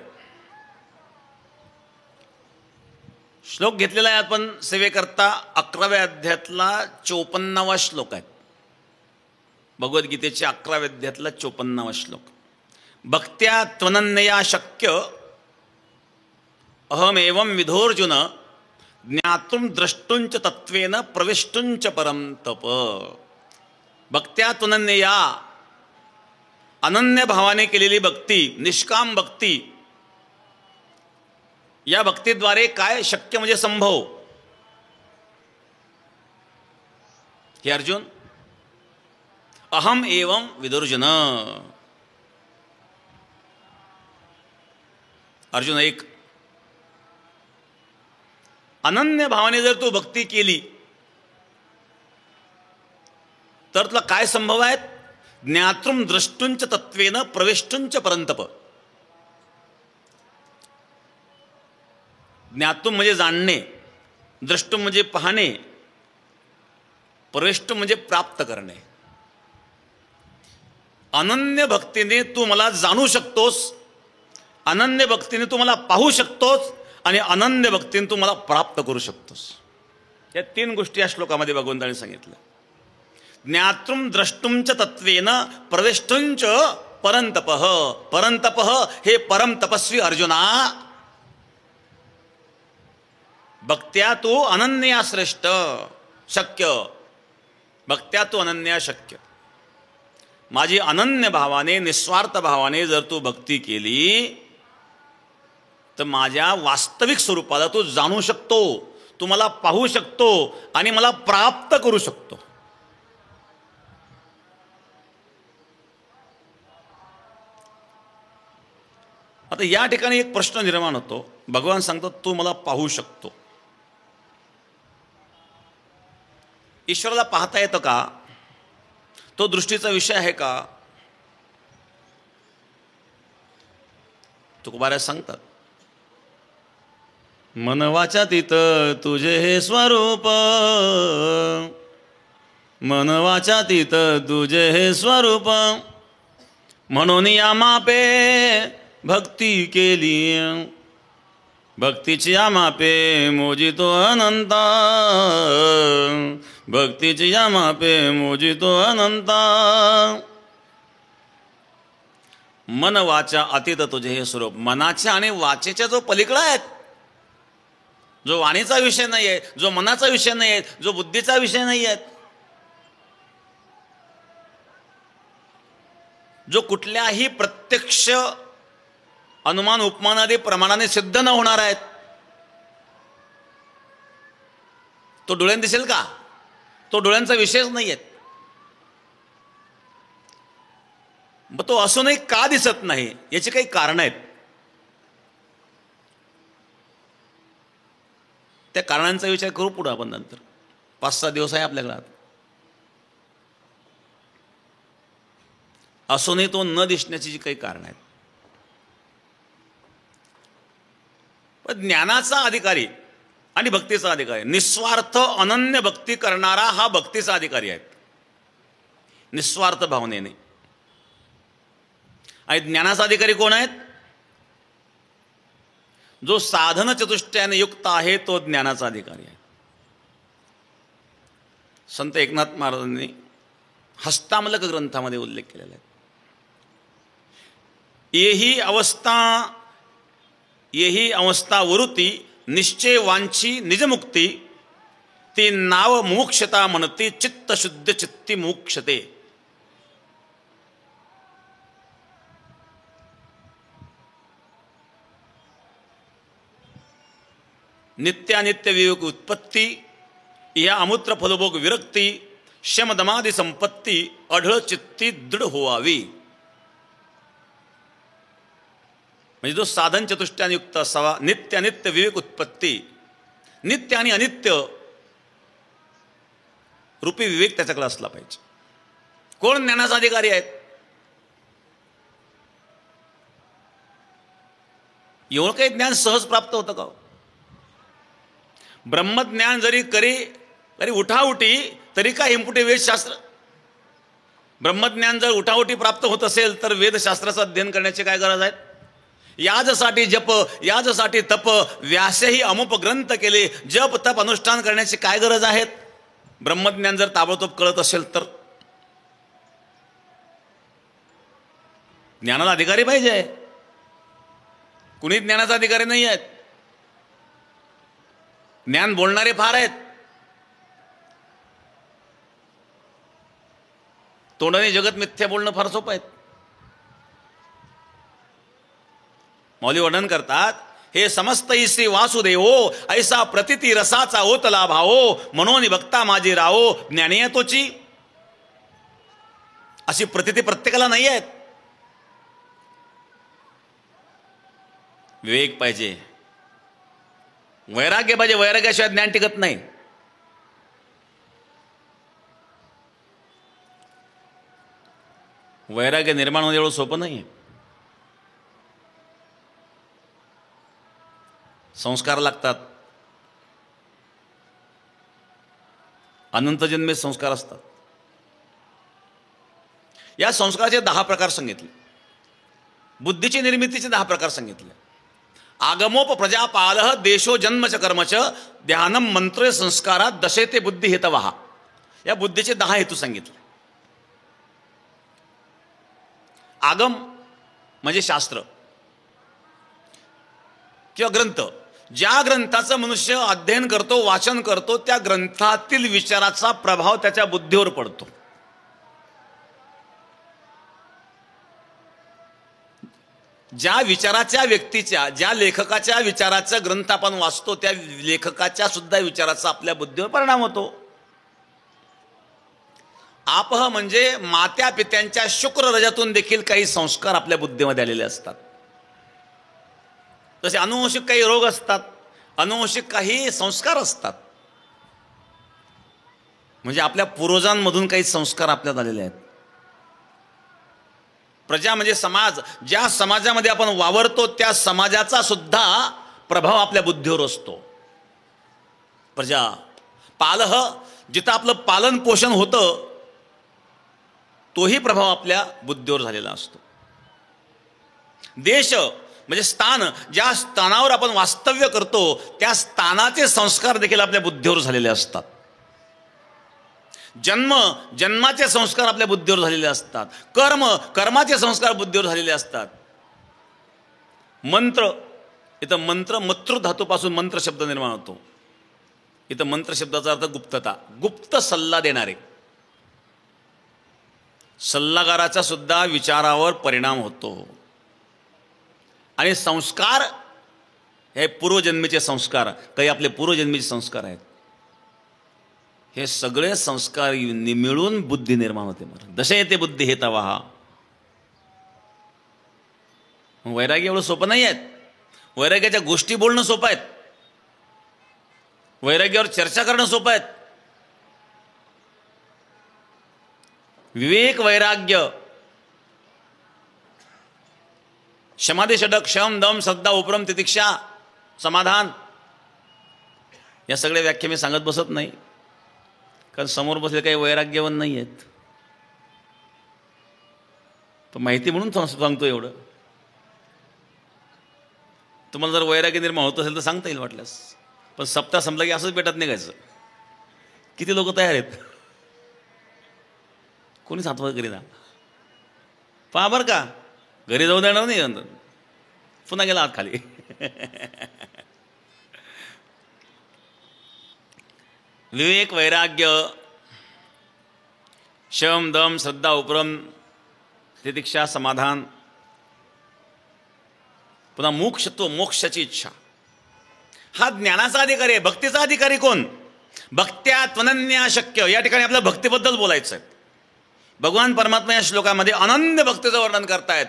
S1: श्लोक घेतलेला आहे आपण सेवेकरता 11व्या अध्यायातला 54वा श्लोक आहे. भगवद्गीतेच्या 11व्या अध्यायातला 54वा श्लोक. भक्त्या त्वनन्यया शक्य अहमेवं विधोर्जुन ज्ञातुं द्रष्टुंच तत्वेन प्रविष्टुंच परम तप. भक्त्या त्वनन्यया, अनन्य भावाने केलेली भक्ती, निष्काम भक्ती. या भक्तीद्वारे काय शक्य म्हणजे संभव. हे अर्जुन, अहम एवं विदुर्जुन. अर्जुन एक, अनन्य भावाने जर तू भक्ती केली तर तुला काय संभव आहेत. ज्ञातृम द्रष्टुंच तत्वेन प्रविष्टुंच परंतप. ज्ञातुम म्हणजे जाणणे, द्रष्टुम म्हणजे पाहणे, प्रविष्टुम म्हणजे प्राप्त करणे. अनन्य भक्तीने तू मला जाणू शकतोस, अनन्य भक्तीने तू मला पाहू शकतोस आणि अनन्य भक्तीने तू मला प्राप्त करू शकतोस. या 3 गोष्टी या श्लोकामध्ये भगवंतांनी सांगितलं. ज्ञातृम द्रष्टुंच तत्वेन प्रविष्टुंच परंतपः. परंतपः हे परम तपस्वी अर्जुना, भक्त्या तू अनन्या श्रेष्ठ शक्य. भक्त्या तू अनन्या शक्य. माझी अनन्य भावाने निस्वार्थ भावाने जर तू भक्ती केली तर माझ्या वास्तविक स्वरूपाला तू जाणू शकतो, तू मला पाहू शकतो आणि मला प्राप्त करू शकतो. आता या ठिकाणी एक प्रश्न निर्माण होतो. भगवान सांगतो तू मला पाहू शकतो. ईश्वराला पाहता येतं का? तो दृष्टीचा विषय आहे का? तुकोबाऱ्या सांगतात, मन वाचातीत तुझे हे स्वरूप, मन वाचातीत तुझे हे स्वरूप, म्हणून या मापे भक्ती केली, भक्तीची या मापे मोजितो अनंता, भक्तीची या मापे मोजितो अनंता. मन वाचा अतीत तुझे हे स्वरूप. मनाच्या आणि वाचेच्या जो पलीकडा आहेत, जो वाणीचा विषय नाही आहे, जो मनाचा विषय नाही आहे, जो बुद्धीचा विषय नाही आहे, जो कुठल्याही प्रत्यक्ष अनुमान उपमान आदी प्रमाणाने सिद्ध न होणार आहेत, तो डोळ्यांनी दिसेल का? तो डोळ्यांचा विषयच नाही आहे. मग तो असूनही का दिसत नाही याची काही कारण आहेत. त्या कारणांचा विचार करू पुढे आपण नंतर. 5-6 दिवस आहे आपल्याकडे आता. असूनही तो न दिसण्याची जी काही कारण आहेत. पण ज्ञानाचा अधिकारी आणि भक्तीचा अधिकारी, निस्वार्थ अनन्य भक्ती करणारा हा भक्तीचा अधिकारी आहे, निस्वार्थ भावनेने. आणि ज्ञानाचा अधिकारी कोण आहेत? जो साधन चतुष्टयाने युक्त आहे तो ज्ञानाचा अधिकारी आहे. संत एकनाथ महाराजांनी हस्तामलक ग्रंथामध्ये उल्लेख केलेला आहे. येही अवस्था वरुती निश्चय वांची निजमुक्ती, ती नाव मोक्षता म्हणती चित्त शुद्ध चित्ती मोक्षते. नित्यानित्य विवेक उत्पत्ती, या अमूत्र फलभोग विरक्ती, शमदमादी संपत्ती अढळ चित्ती दृढ होवावी. म्हणजे जो साधन चतुष्टयाने युक्त असावा, नित्य अनित्य विवेक उत्पत्ती, नित्य आणि अनित्य रूपी विवेक त्याच्याकडे असला पाहिजे. कोण ज्ञानाचा अधिकारी आहेत? एवढं काही ज्ञान सहज प्राप्त होतं का? ब्रह्मज्ञान जरी तरी उठाउटी तरी काय इम्पुटे वेदशास्त्र. ब्रह्मज्ञान जर उठाउटी प्राप्त होत असेल तर वेदशास्त्राचं अध्ययन करण्याची काय गरज आहे? याजसाठी जप, याजसाठी तप, व्यासही अमुप ग्रंथ केले, जप तप अनुष्ठान करण्याची काय गरज आहे? ब्रह्मज्ञान जर ताबडतोब कळत असेल तर. ज्ञानाला अधिकारी पाहिजे. कुणी ज्ञानाचा अधिकारी नाही आहेत. ज्ञान बोलणारे फार आहेत. तोंडाने जगत मिथ्या बोलणं फार सोपं आहे. मौली वर्णन करतात, हे समस्त श्री वासुदेवो ऐसा प्रतिती रसाचा ओतला भावो, मनोनी भक्ता माझी राहो ज्ञानीय तोची. अशी प्रतिती प्रत्येकाला नाही आहेत. विवेक पाहिजे, वैराग्य पाहिजे. वैराग्याशिवाय ज्ञान टिकत नाही. वैराग्य निर्माण होणं एवढं सोपं नाही आहे. संस्कार लागतात. अनंत जन्मे संस्कार असतात. या संस्काराचे 10 प्रकार सांगितले. बुद्धीची निर्मितीचे 10 प्रकार सांगितले. आगमोप प्रजापाल देशो जन्मच कर्मच ध्यानम मंत्र संस्कारात दशेते बुद्धी हेतवहा. या बुद्धीचे 10 हेतू सांगितले. आगम म्हणजे शास्त्र किंवा ग्रंथ. ज्या ग्रंथाचं मनुष्य अध्ययन करतो, वाचन करतो, त्या ग्रंथातील विचाराचा प्रभाव त्याच्या बुद्धीवर पडतो. ज्या विचाराच्या व्यक्तीच्या, ज्या लेखकाच्या विचाराचा ग्रंथ आपण वाचतो, त्या लेखकाच्या सुद्धा विचाराचा आपल्या बुद्धीवर परिणाम होतो. आपह म्हणजे मात्या पित्यांच्या शुक्र रजातून देखील काही संस्कार आपल्या बुद्धीमध्ये आलेले असतात. तसे अनुवंशिक काही रोग असतात, अनुवंशिक काही संस्कार असतात. म्हणजे आपल्या पूर्वजांमधून काही संस्कार आपल्यात आलेले आहेत. प्रजा म्हणजे समाज. ज्या समाजामध्ये आपण वावरतो त्या समाजाचा सुद्धा प्रभाव आपल्या बुद्धीवर असतो. प्रजा. पालह, जिथं आपलं पालन पोषण होतं तोही प्रभाव आपल्या बुद्धीवर झालेला असतो. देश म्हणजे स्थान, ज्या स्थानावर आपण वास्तव्य करतो त्या स्थानाचे संस्कार देखील आपल्या बुद्धीवर झालेले असतात. जन्म, जन्माचे संस्कार आपल्या बुद्धीवर झालेले असतात. कर्म, कर्माचे संस्कार बुद्धीवर झालेले असतात. मंत्र, इथं मंत्र मतृ धातूपासून मंत्र शब्द निर्माण होतो. इथं मंत्र शब्दाचा अर्थ गुप्तता, गुप्त सल्ला देणारे. सल्लागाराचा सुद्धा विचारावर परिणाम होतो. आणि संस्कार हे पूर्वजन्मीचे संस्कार, काही आपले पूर्वजन्मीचे संस्कार आहेत. हे सगळे संस्कार मिळून बुद्धी निर्माण होते. दशे येते बुद्धी हेतवहा. वैराग्य एवढं सोपं नाही आहेत. वैराग्याच्या गोष्टी बोलणं सोपं आहेत. वैराग्यावर चर्चा करणं सोपं आहेत. विवेक वैराग्य, क्षमादे षटक, क्षम दम श्रद्धा उपरम तितिक्षा समाधान, या सगळ्या व्याख्या मी सांगत बसत नाही, कारण समोर बसले काही वैराग्यवान नाही आहेत. पण माहिती म्हणून सांगतो एवढं. तुम्हाला जर वैराग्य निर्माण होत असेल तर सांगता येईल वाटल्यास. पण सप्ताह संपला की असंच भेटत निघायचं. किती लोक तयार आहेत? कोणीच हातवर घरी ना पहा बरं का, घरी जाऊ देणार नाही. पुन्हा गेला आत खाली. विवेक वैराग्य, शम दम श्रद्धा उपरम तितिक्षा समाधान, पुन्हा मोक्षत्व, मोक्षाची इच्छा, हा ज्ञानाचा अधिकारी आहे. भक्तीचा अधिकारी कोण? भक्त्या त्वनन्या शक्य. या ठिकाणी आपल्याला भक्तीबद्दल बोलायचं आहे. भगवान परमात्मा या श्लोकामध्ये अनन्य भक्तीचं वर्णन करतायत.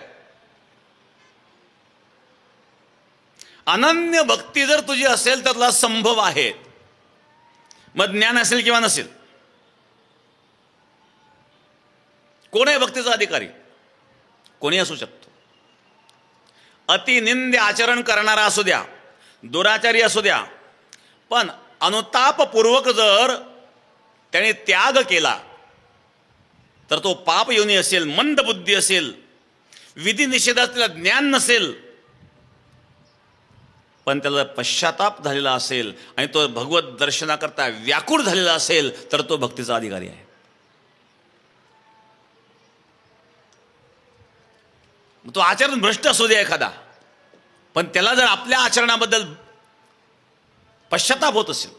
S1: अनन्य भक्ती जर तुझी असेल तर तुला संभव आहे. मग ज्ञान असेल किंवा नसेल, कोण आहे भक्तीचा अधिकारी? कोणी असू शकतो. अतिनिंद्य आचरण करणारा असू द्या, दुराचारी असू द्या, पण अनुतापपूर्वक जर त्याने त्याग केला तर तो पाप योनी असेल, मंदबुद्धी असेल, विधी निषेधाचं ज्ञान नसेल, पण त्याला पश्चाताप झालेला असेल आणि तो भगवत दर्शनाकरता व्याकुळ झालेला असेल तर तो भक्तीचा अधिकारी आहे. तो आचरण भ्रष्ट असू दे एखादा, पण त्याला जर आपल्या आचरणाबद्दल पश्चाताप होत असेल,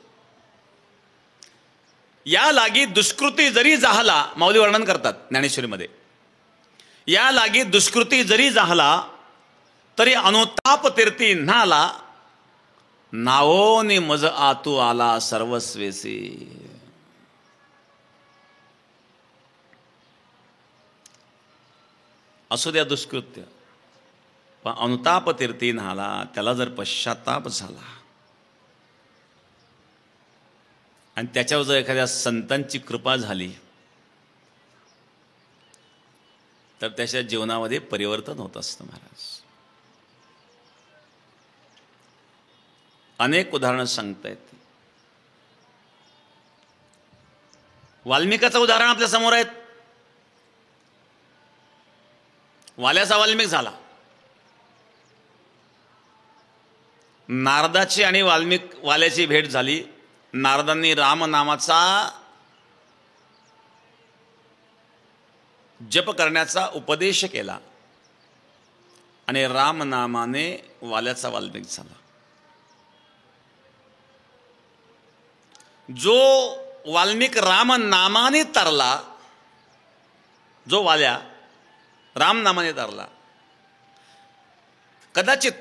S1: या लागी दुष्कृती जरी जाहला, माऊली वर्णन करतात ज्ञानेश्वरीमध्ये, या लागी दुष्कृती जरी जाहला तरी अनुताप तीर्थी न्हाला, नावोनी मज आतू आला सर्वस्वेसी. असू द्या दुष्कृत्य, पण अनुताप तीर्थी न्हाला, त्याला जर पश्चाताप झाला आणि त्याच्यावर जर एखाद्या संतांची कृपा झाली तर त्याच्या जीवनामध्ये परिवर्तन होत असतं. महाराज अनेक उदाहरणं सांगतायत. वाल्मिकाचं उदाहरण आपल्या समोर आहेत. वाल्याचा वाल्मिक झाला. नारदाची आणि वाल्याची भेट झाली. नारदांनी राम नामाचा जप करण्याचा उपदेश केला आणि राम नामाने वाल्याचा वाल्मिक झाला. जो वाल्मिक राम नामाने तरला, जो वाल्या राम नामाने तरला, कदाचित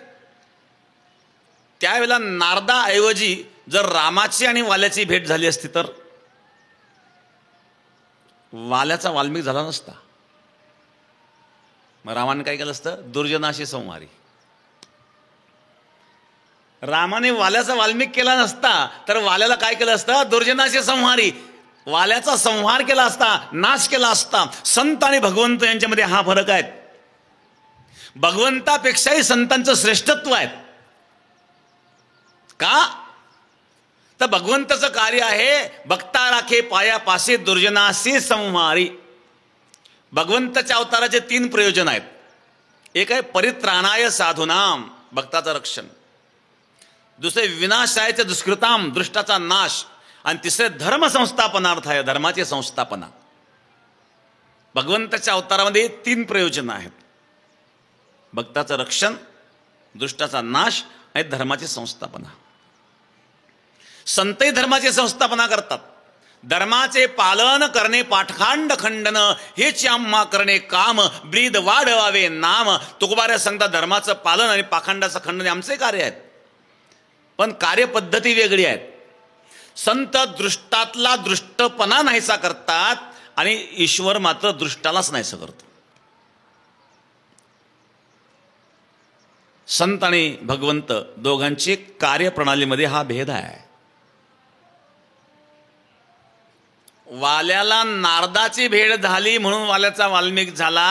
S1: त्यावेळेला नारदाऐवजी जर रामाची आणि वाल्याची भेट झाली असती तर वाल्याचा वाल्मिक झाला नसता. मग रामाने काय केलं असतं? दुर्जनाशी संहारी. रामाने वाल्याचा वाल्मिक केला नसता तर वाल्याला काय केलं असतं? दुर्जनाशी संहारी. वाल्याचा संहार केला असता, नाश केला असता. संत आणि भगवंत यांच्यामध्ये हा फरक आहे. भगवंतापेक्षाही संतांचं श्रेष्ठत्व आहे. का? तर भगवंताचं कार्य आहे भक्ता राखे पायापाशी दुर्जनाशी संहारी. भगवंताच्या अवताराचे 3 प्रयोजन आहेत. एक आहे परित्राणाय साधूनाम, भक्ताचं रक्षण. दुसरे विनाशायच दुष्कृताम, दृष्टाचा नाश. आणि तिसरे धर्म संस्थापनार्थ आहे, धर्माची संस्थापना. भगवंताच्या अवतारामध्ये 3 प्रयोजन आहेत. भक्ताचं रक्षण, दृष्टाचा नाश आणि धर्माची संस्थापना. संतही धर्माची संस्थापना करतात. धर्माचे पालन करणे पाठखांड खंडन, हेच आम्हा करणे काम, ब्रीद वाढवावे नाम. तुकोबाऱ्या सांगतात धर्माचं पालन आणि पाखंडाचं खंडन आमचे कार्य आहेत, पण कार्यपद्धती वेगळी आहेत. संत दृष्टातला दृष्टपणा नाहीसा करतात आणि ईश्वर मात्र दृष्टालाच नाहीसा करतो. संत आणि भगवंत दोघांची कार्यप्रणालीमध्ये हा भेद आहे. वाल्याला नारदाची भेट झाली म्हणून वाल्याचा वाल्मिक झाला.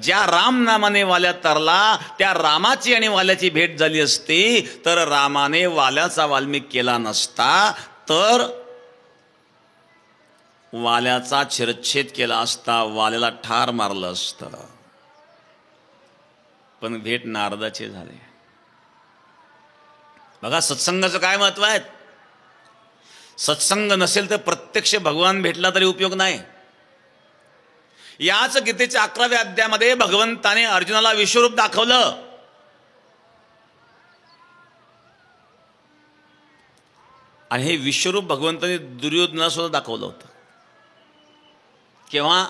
S1: ज्या राम नामाने वाल्या तरला त्या रामाची आणि वाल्याची भेट झाली असती तर रामाने वाल्याचा वाल्मिक केला नसता, तर वाल्याचा शिरच्छेद केला असता, वाल्याला ठार मारलं असतं. पण भेट नारदाची झाली. बघा सत्संगाचं काय महत्व आहे. सत्संग नसेल तर प्रत्यक्ष भगवान भेटला तरी उपयोग नाही. याच गीतेच्या 11व्या अध्यायामध्ये भगवंताने अर्जुनाला विश्वरूप दाखवलं. आणि हे विश्वरूप भगवंताने दुर्योधनाला सुद्धा दाखवलं होतं. केव्हा?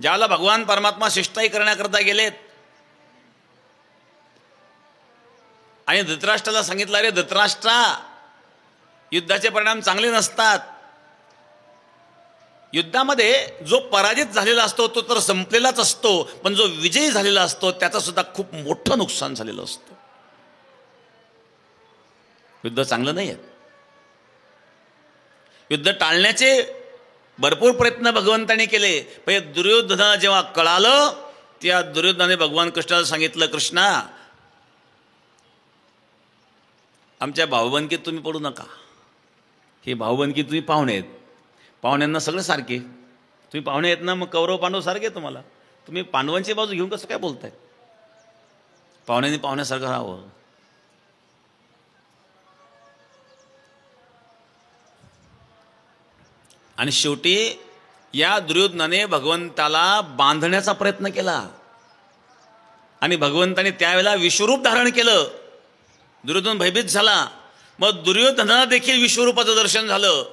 S1: ज्याला भगवान परमात्मा शिष्टाई करण्याकरता गेलेत आणि धृतराष्ट्राला सांगितलं, अरे धृतराष्ट्रा, युद्धाचे परिणाम चांगले नसतात. युद्धामध्ये जो पराजित झालेला असतो तो तर संपलेलाच असतो, पण जो विजयी झालेला असतो त्याचा सुद्धा खूप मोठं नुकसान झालेलं असतं. युद्ध चांगलं नाही आहे. युद्ध टाळण्याचे भरपूर प्रयत्न भगवंताने केले. पण दुर्योधनाला जेव्हा कळालं, त्या दुर्योधनाने भगवान कृष्णाला सांगितलं, कृष्णा, आमच्या भाऊबंदकीत तुम्ही पडू नका. हे भाऊबंदकीत तुम्ही पाहुणे आहेत, पाहुण्यांना सगळे सारखे. तुम्ही पाहुणे आहेत ना, मग कौरव पांडव सारखे तुम्हाला. तुम्ही पांडवांची बाजू घेऊन कसं काय बोलताय? पाहुण्यांनी पाहुण्यासारखं राहावं. आणि शेवटी या दुर्योधनाने भगवंताला बांधण्याचा प्रयत्न केला आणि भगवंताने त्यावेळेला विश्वरूप धारण केलं. दुर्योधन भयभीत झाला. मग दुर्योधनाला देखील विश्वरूपाचं दर्शन झालं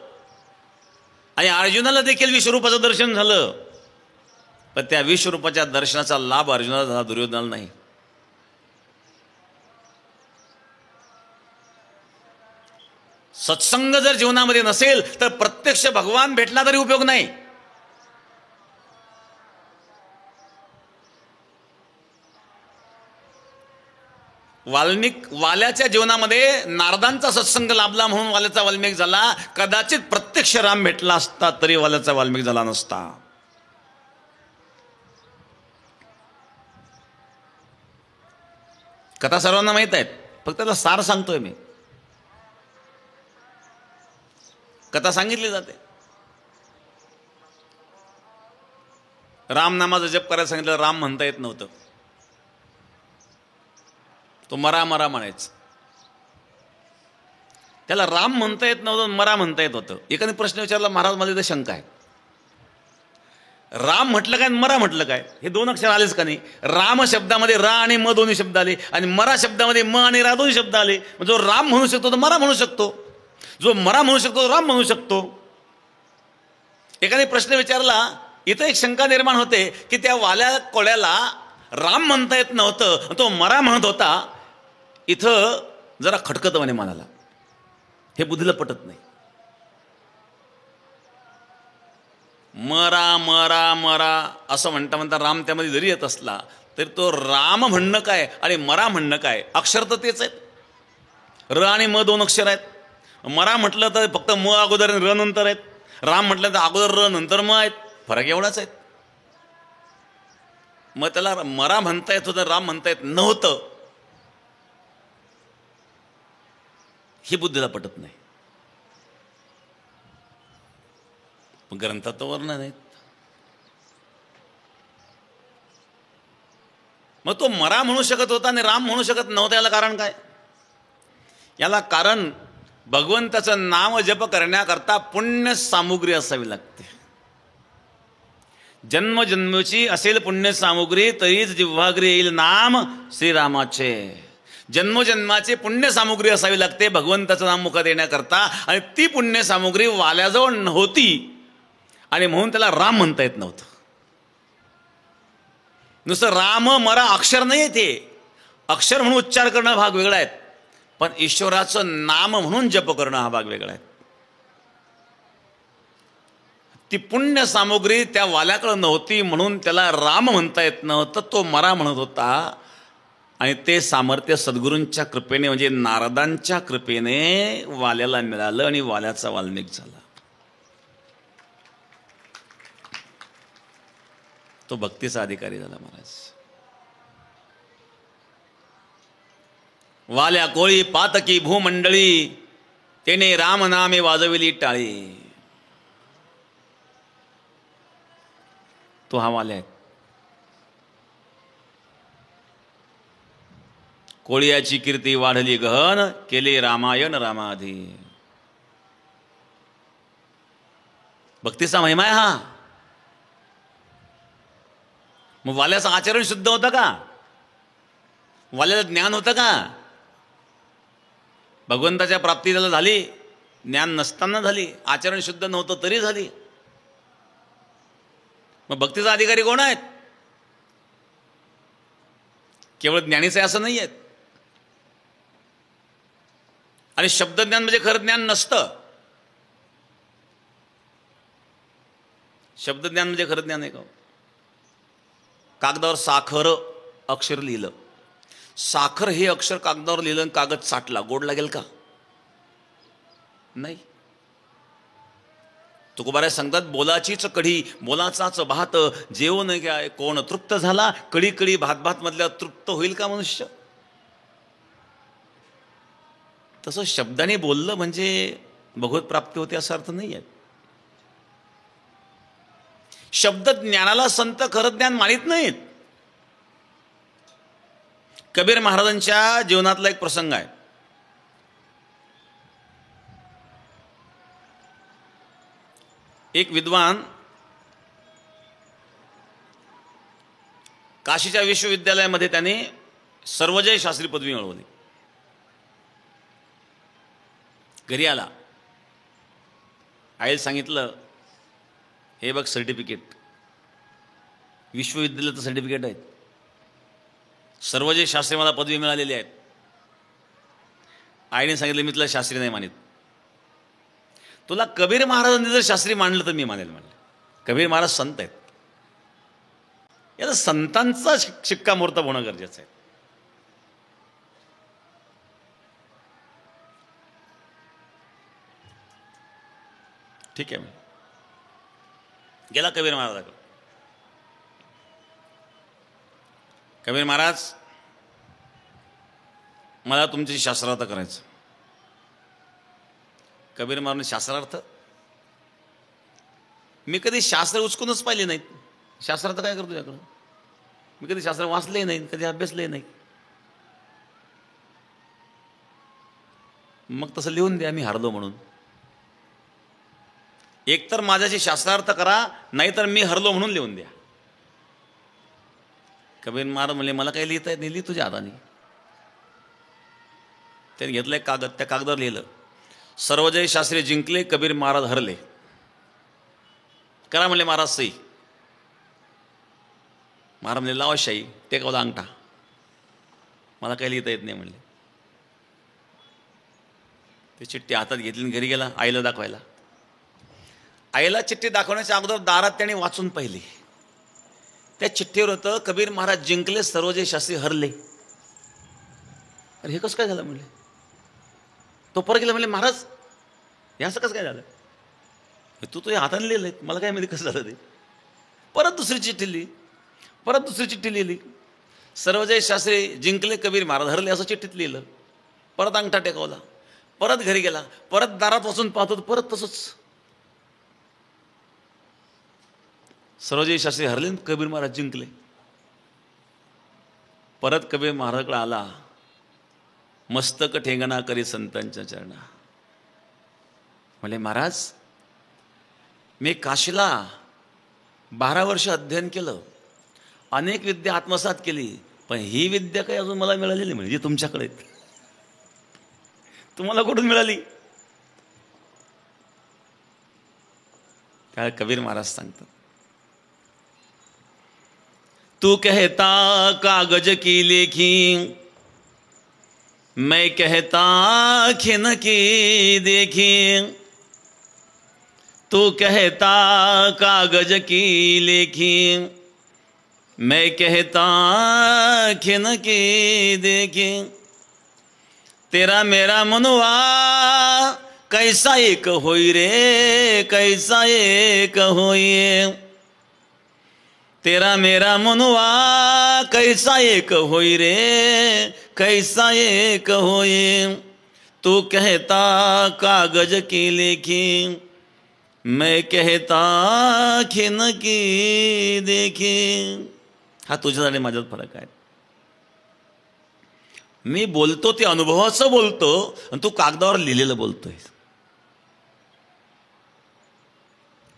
S1: आणि अर्जुनाला देखील विश्वरूपाचं दर्शन झालं. पण त्या विश्वरूपाच्या दर्शनाचा लाभ अर्जुनाला झाला, दुर्योधनाला नाही. सत्संग जर जीवनामध्ये नसेल तर प्रत्यक्ष भगवान भेटला तरी उपयोग नाही. वाल्याच्या जीवनामध्ये नारदांचा सत्संग लाभला म्हणून वाल्याचा वाल्मिक झाला. कदाचित प्रत्यक्ष राम भेटला असता तरी वाल्याचा वाल्मिक झाला नसता. कथा सर्वांना माहित आहेत, फक्त त्याला सार सांगतोय मी. कथा सांगितली जाते. राम नामाचा जप करायला सांगितलं, राम म्हणता येत नव्हतं. तो मरा मरा म्हणायचं. त्याला राम म्हणता येत नव्हतं, मरा म्हणता येत होतं. एकाने प्रश्न विचारला, महाराज मला इथं शंका आहे, राम म्हटलं काय मरा म्हटलं काय? हे दोन अक्षर आलेच का नाही? राम शब्दामध्ये रा आणि म दोन्ही शब्द आले आणि मरा शब्दामध्ये म आणि रा दोन्ही शब्द आले. जो राम म्हणू शकतो तो मरा म्हणू शकतो, जो मरा म्हणू शकतो तो राम म्हणू शकतो. एकाने प्रश्न विचारला, इथं एक शंका निर्माण होते की त्या वाल्या कोळ्याला राम म्हणता येत नव्हतं, तो मरा म्हणत होता. इथं जरा खटकत म्हणे मनाला, हे बुद्धीला पटत नाही. मरा मरा मरा असं म्हणता म्हणता राम त्यामध्ये जरी येत असला तरी तो राम म्हणणं काय आणि मरा म्हणणं काय? अक्षर तर तेच आहेत. र आणि म दोन अक्षर आहेत. मरा म्हटलं तर फक्त म अगोदर आणि र नंतर आहेत. राम म्हटलं तर अगोदर र नंतर म आहेत. फरक एवढाच आहे. मग त्याला मरा म्हणता येत होतं, राम म्हणता येत नव्हतं. ही बुद्धीला पटत नाही. ग्रंथात तर वर्णन आहेत. मग तो मरा म्हणू शकत होता आणि राम म्हणू शकत नव्हता. याला कारण काय? याला कारण भगवंताचं नाम जप करण्याकरता पुण्य सामुग्री असावी लागते. जन्मजन्मीची असेल पुण्य सामुग्री तरीच जिव्हाग्री येईल नाम श्रीरामाचे. जन्मजन्माची पुण्य सामुग्री असावी लागते भगवंताचं नाम मुखात येण्याकरता. आणि ती पुण्य सामुग्री वाल्याजवळ नव्हती आणि म्हणून त्याला राम म्हणता येत नव्हतं. नुसतं राम मरा अक्षर नाही. ते अक्षर म्हणून उच्चार करणं भाग वेगळा आहे, पण ईश्वराचं नाम म्हणून जप करणं हा भाग वेगळा आहे. ती पुण्य सामुग्री त्या वाल्याकडे नव्हती म्हणून त्याला राम म्हणता येत नव्हतं, तो मरा म्हणत होता. आणि ते सामर्थ्य सद्गुरूंच्या कृपेने म्हणजे नारदांच्या कृपेने वाल्याला मिळालं आणि वाल्याचा वाल्मिक झाला. तो भक्तीचा अधिकारी झाला महाराज. वाल्या कोळी पातकी भूमंडळी तेने राम नामे वाजविली टाळी. तो हा वाल्या आहे. कोळियाची कीर्ती वाढली गहन केले रामायण रामाधी. भक्तीचा महिमा आहे हा. मग वाल्याचं आचरण शुद्ध होतं का? वाल्याला ज्ञान होतं का? भगवंताच्या प्राप्ती त्याला झाली, ज्ञान नसताना झाली, आचरण शुद्ध नव्हतं तरी झाली. मग भक्तीचा अधिकारी कोण आहेत? केवळ ज्ञानीच आहे असं नाही आहेत. आणि शब्दज्ञान म्हणजे खरं ज्ञान नसतं. शब्दज्ञान म्हणजे खरं ज्ञान आहे का? कागदावर साखर अक्षर लिहिलं, साखर हे अक्षर कागदावर लिहिलं आणि कागद चाटला, गोड लागेल का? नाही. तुकोबाराय सांगतात, बोलाचीच कढी बोलाचाच भात जेवण घ्या कोण तृप्त झाला. कडी कडी भात भात मधल्या तृप्त होईल का मनुष्य? तसं शब्दाने बोललं म्हणजे भगवत प्राप्ती होते असा अर्थ नाही आहे. शब्द ज्ञानाला संत खरं ज्ञान मानित नाहीत. कबीर महाराजांच्या जीवनातला एक प्रसंग आहे. एक विद्वान काशीच्या विश्वविद्यालयामध्ये त्याने सर्वजय शास्त्री पदवी मिळवली. घरी आला, आईला सांगितलं, हे बघ सर्टिफिकेट, विश्वविद्यालयाचं सर्टिफिकेट आहेत, सर्वजय शास्त्री मला पदवी मिळालेली आहेत. आईने सांगितलं, मी तुला शास्त्री नाही मानित, तुला कबीर महाराजांनी जर शास्त्री मानलं तर मी मानेल. म्हणलं, कबीर महाराज संत आहेत, याला संतांचा शिक्कामोर्तब होणं गरजेचं आहे. ठीक आहे. मी गेला कबीर महाराजाकडे. कबीर महाराज, मला तुमची शास्त्रार्थ करायचं. कबीर महाराज, शास्त्रार्थ? मी कधी शास्त्र उचकूनच पाहिले नाहीत. शास्त्रार्थ काय करतो तुझ्याकडं? मी कधी शास्त्र वाचले नाही, कधी अभ्यासले नाही. मग तसं लिहून द्या, मी हारलो म्हणून. एकतर माझ्याशी शास्त्रार्थ करा, नाहीतर मी हरलो म्हणून लिहून द्या. कबीर महाराज म्हणले, मला काही लिहिता येत नाही, लिहि तुझ्या हाताने. त्याने घेतलं एक कागद, त्या कागदावर लिहिलं, सर्वजय शास्त्री जिंकले, कबीर महाराज हरले. करा म्हणले महाराज सही. महाराज म्हणले, लावा शाही, टेकवला अंगठा. मला काही लिहिता येत नाही म्हणले. ती चिठ्ठी हातात घेतली, घरी गेला आईला दाखवायला. आईला चिठ्ठी दाखवण्याच्या अगोदर दारात त्याने वाचून पाहिली. त्या चिठ्ठीवर होतं, कबीर महाराज जिंकले, सर्वजय शास्त्री हरले. अरे हे कसं काय झालं म्हणले. तो परत गेला, म्हणले, महाराज हे असं कसं काय झालं? तू तो हाताने लिहिलंय, मला काय माहिती कसं झालं ते. परत दुसरी चिठ्ठी लिहिली, परत दुसरी चिठ्ठी लिहिली, सर्वजय शास्त्री जिंकले, कबीर महाराज हरले असं चिठ्ठीत लिहिलं. परत अंगठा टेकवला, परत घरी गेला, परत दारात वाचून पाहतो, परत तसंच. सर्वजय शास्त्री हरले, कबीर महाराज जिंकले. परत कबीर महाराजकडे आला, मस्तक ठेंगणा करी संतांच्या चरणा. म्हणले, महाराज मी काशीला 12 वर्ष अध्ययन केलं, अनेक विद्या आत्मसात केली, पण ही विद्या काही अजून मला मिळालेली म्हणजे तुमच्याकडे. तुम्हाला कुठून मिळाली? काय कबीर महाराज सांगतात, तू कहता कागज की लेखी, मैं कहता खिन की देखी. तू कहता कागज की लेखी, मैं कहता खिन की देखी. तेरा मेरा मनुआ कैसा एक होई रे, कैसा एक होई. तेरा मेरा मनुआ कैसा एक होई रे, कैसा एक होई, तू कहता कागज की लेखी, मैं कहता खिन की देखी. हा तुझ्यात आणि माझ्यात फरक आहे. मी बोलतो ते अनुभवाचं बोलतो आणि तू कागदावर लिहिलेलं बोलतोय.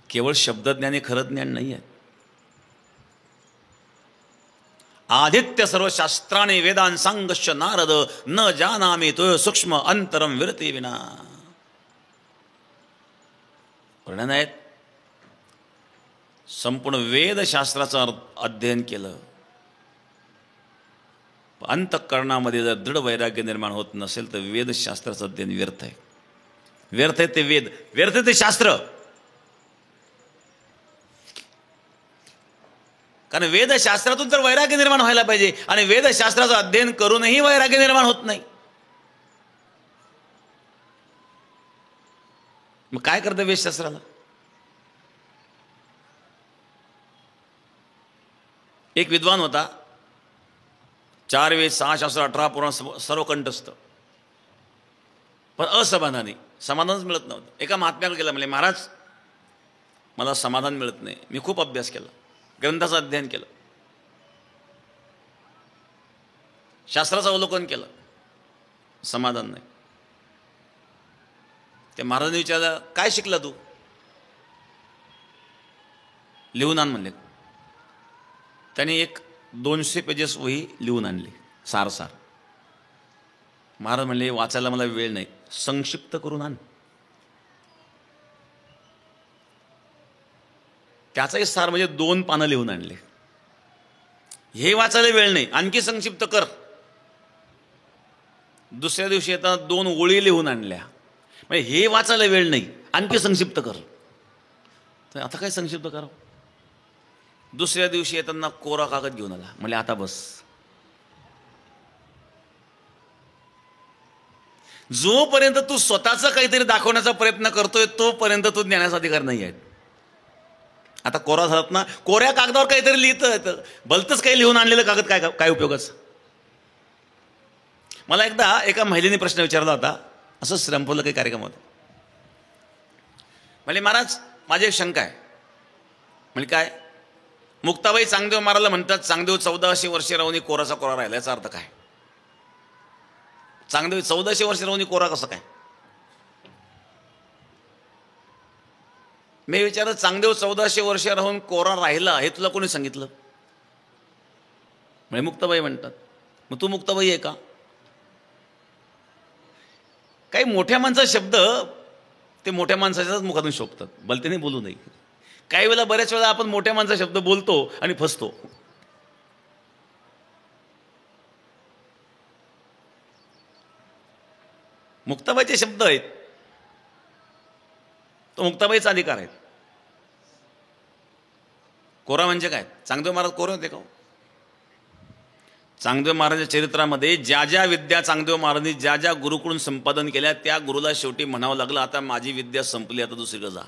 S1: केवळ शब्दज्ञान हे खरं ज्ञान नाही आहे. आदित्य सर्व शास्त्राने वेदान सांगश्च नारद, न जानामि तो सूक्ष्म अंतरम विरती विना. वर्णन आहेत. संपूर्ण वेदशास्त्राचं अध्ययन केलं, अंतःकरणामध्ये जर दृढ वैराग्य निर्माण होत नसेल तर वेदशास्त्राचं अध्ययन व्यर्थ आहे. व्यर्थ आहे ते वेद, व्यर्थ आहे ते शास्त्र. कारण वेदशास्त्रातून तर वैराग्य निर्माण व्हायला पाहिजे आणि वेदशास्त्राचं अध्ययन करूनही वैराग्य निर्माण होत नाही. मग काय करतं वेदशास्त्राला? एक विद्वान होता, 4 वेद 6 शास्त्र 18 पुराण सर्व कंठस्थ, पण असमाधानी, समाधानच मिळत नव्हतं. एका महात्म्याकडे गेला, म्हणजे महाराज मला समाधान मिळत नाही, मी खूप अभ्यास केला, ग्रंथाचं अध्ययन केलं, शास्त्राचं अवलोकन केलं, समाधान नाही. ते महाराजांनी विचारलं, काय शिकला तू? लिहून आण म्हणले. त्याने एक 200 पेजेस वही लिहून आणली, सार. महाराज म्हणले, वाचायला मला वेळ नाही, संक्षिप्त करून आण. त्याचाही सार म्हणजे 2 पानं लिहून आणले. हे वाचायला वेळ नाही, आणखी संक्षिप्त कर. दुसऱ्या दिवशी येताना 2 ओळी लिहून आणल्या. म्हणजे हे वाचायला वेळ नाही, आणखी संक्षिप्त कर. तर आता काय संक्षिप्त करावं? दुसऱ्या दिवशी येताना कोरा कागद घेऊन आला. म्हणजे आता बस. जोपर्यंत तू स्वतःचं काहीतरी दाखवण्याचा प्रयत्न करतोय तोपर्यंत तू ज्ञानाचा अधिकार नाही आहे. आता कोरा झालात ना, कोऱ्या कागदावर काहीतरी लिहितं येतं, भलतंच काही लिहून आणलेलं कागद काय काय उपयोगाचं? मला एकदा एका महिलेने प्रश्न विचारला होता, असं श्रमफुलं काही कार्यक्रम होता. म्हणजे महाराज माझी एक शंका आहे. म्हणजे काय? मुक्ताबाई चांगदेव महाराजला म्हणतात, चांगदेव 1400 वर्षे राहून कोराचा कोरा राहिला, याचा अर्थ काय? चांगदेव 1400 वर्षे राहून कोरा कसं काय? मी विचारलं, चांगदेव 1400 वर्ष राहून कोरा राहिला हे तुला कोणी सांगितलं? म्हणजे मुक्ताबाई म्हणतात. मग तू मुक्ताबाई आहे का? काही मोठ्या माणसाचे शब्द ते मोठ्या माणसाच्याच मुखातून शोभतात, भलतेने बोलू नये. काही वेळेला, बऱ्याच वेळा आपण मोठ्या माणसाचे शब्द बोलतो आणि फसतो. मुक्ताबाईचे शब्द आहेत, तो मुक्ताबाईचा अधिकार आहे. कोरा म्हणजे काय? चांगदेव महाराज कोरे होते का? चांगदेव महाराजांच्या चरित्रामध्ये ज्या ज्या विद्या चांगदेव महाराजांनी ज्या ज्या गुरुकडून संपादन केल्या, त्या गुरुला शेवटी म्हणावं लागलं, आता माझी विद्या संपली, आता दुसरीकडे जा.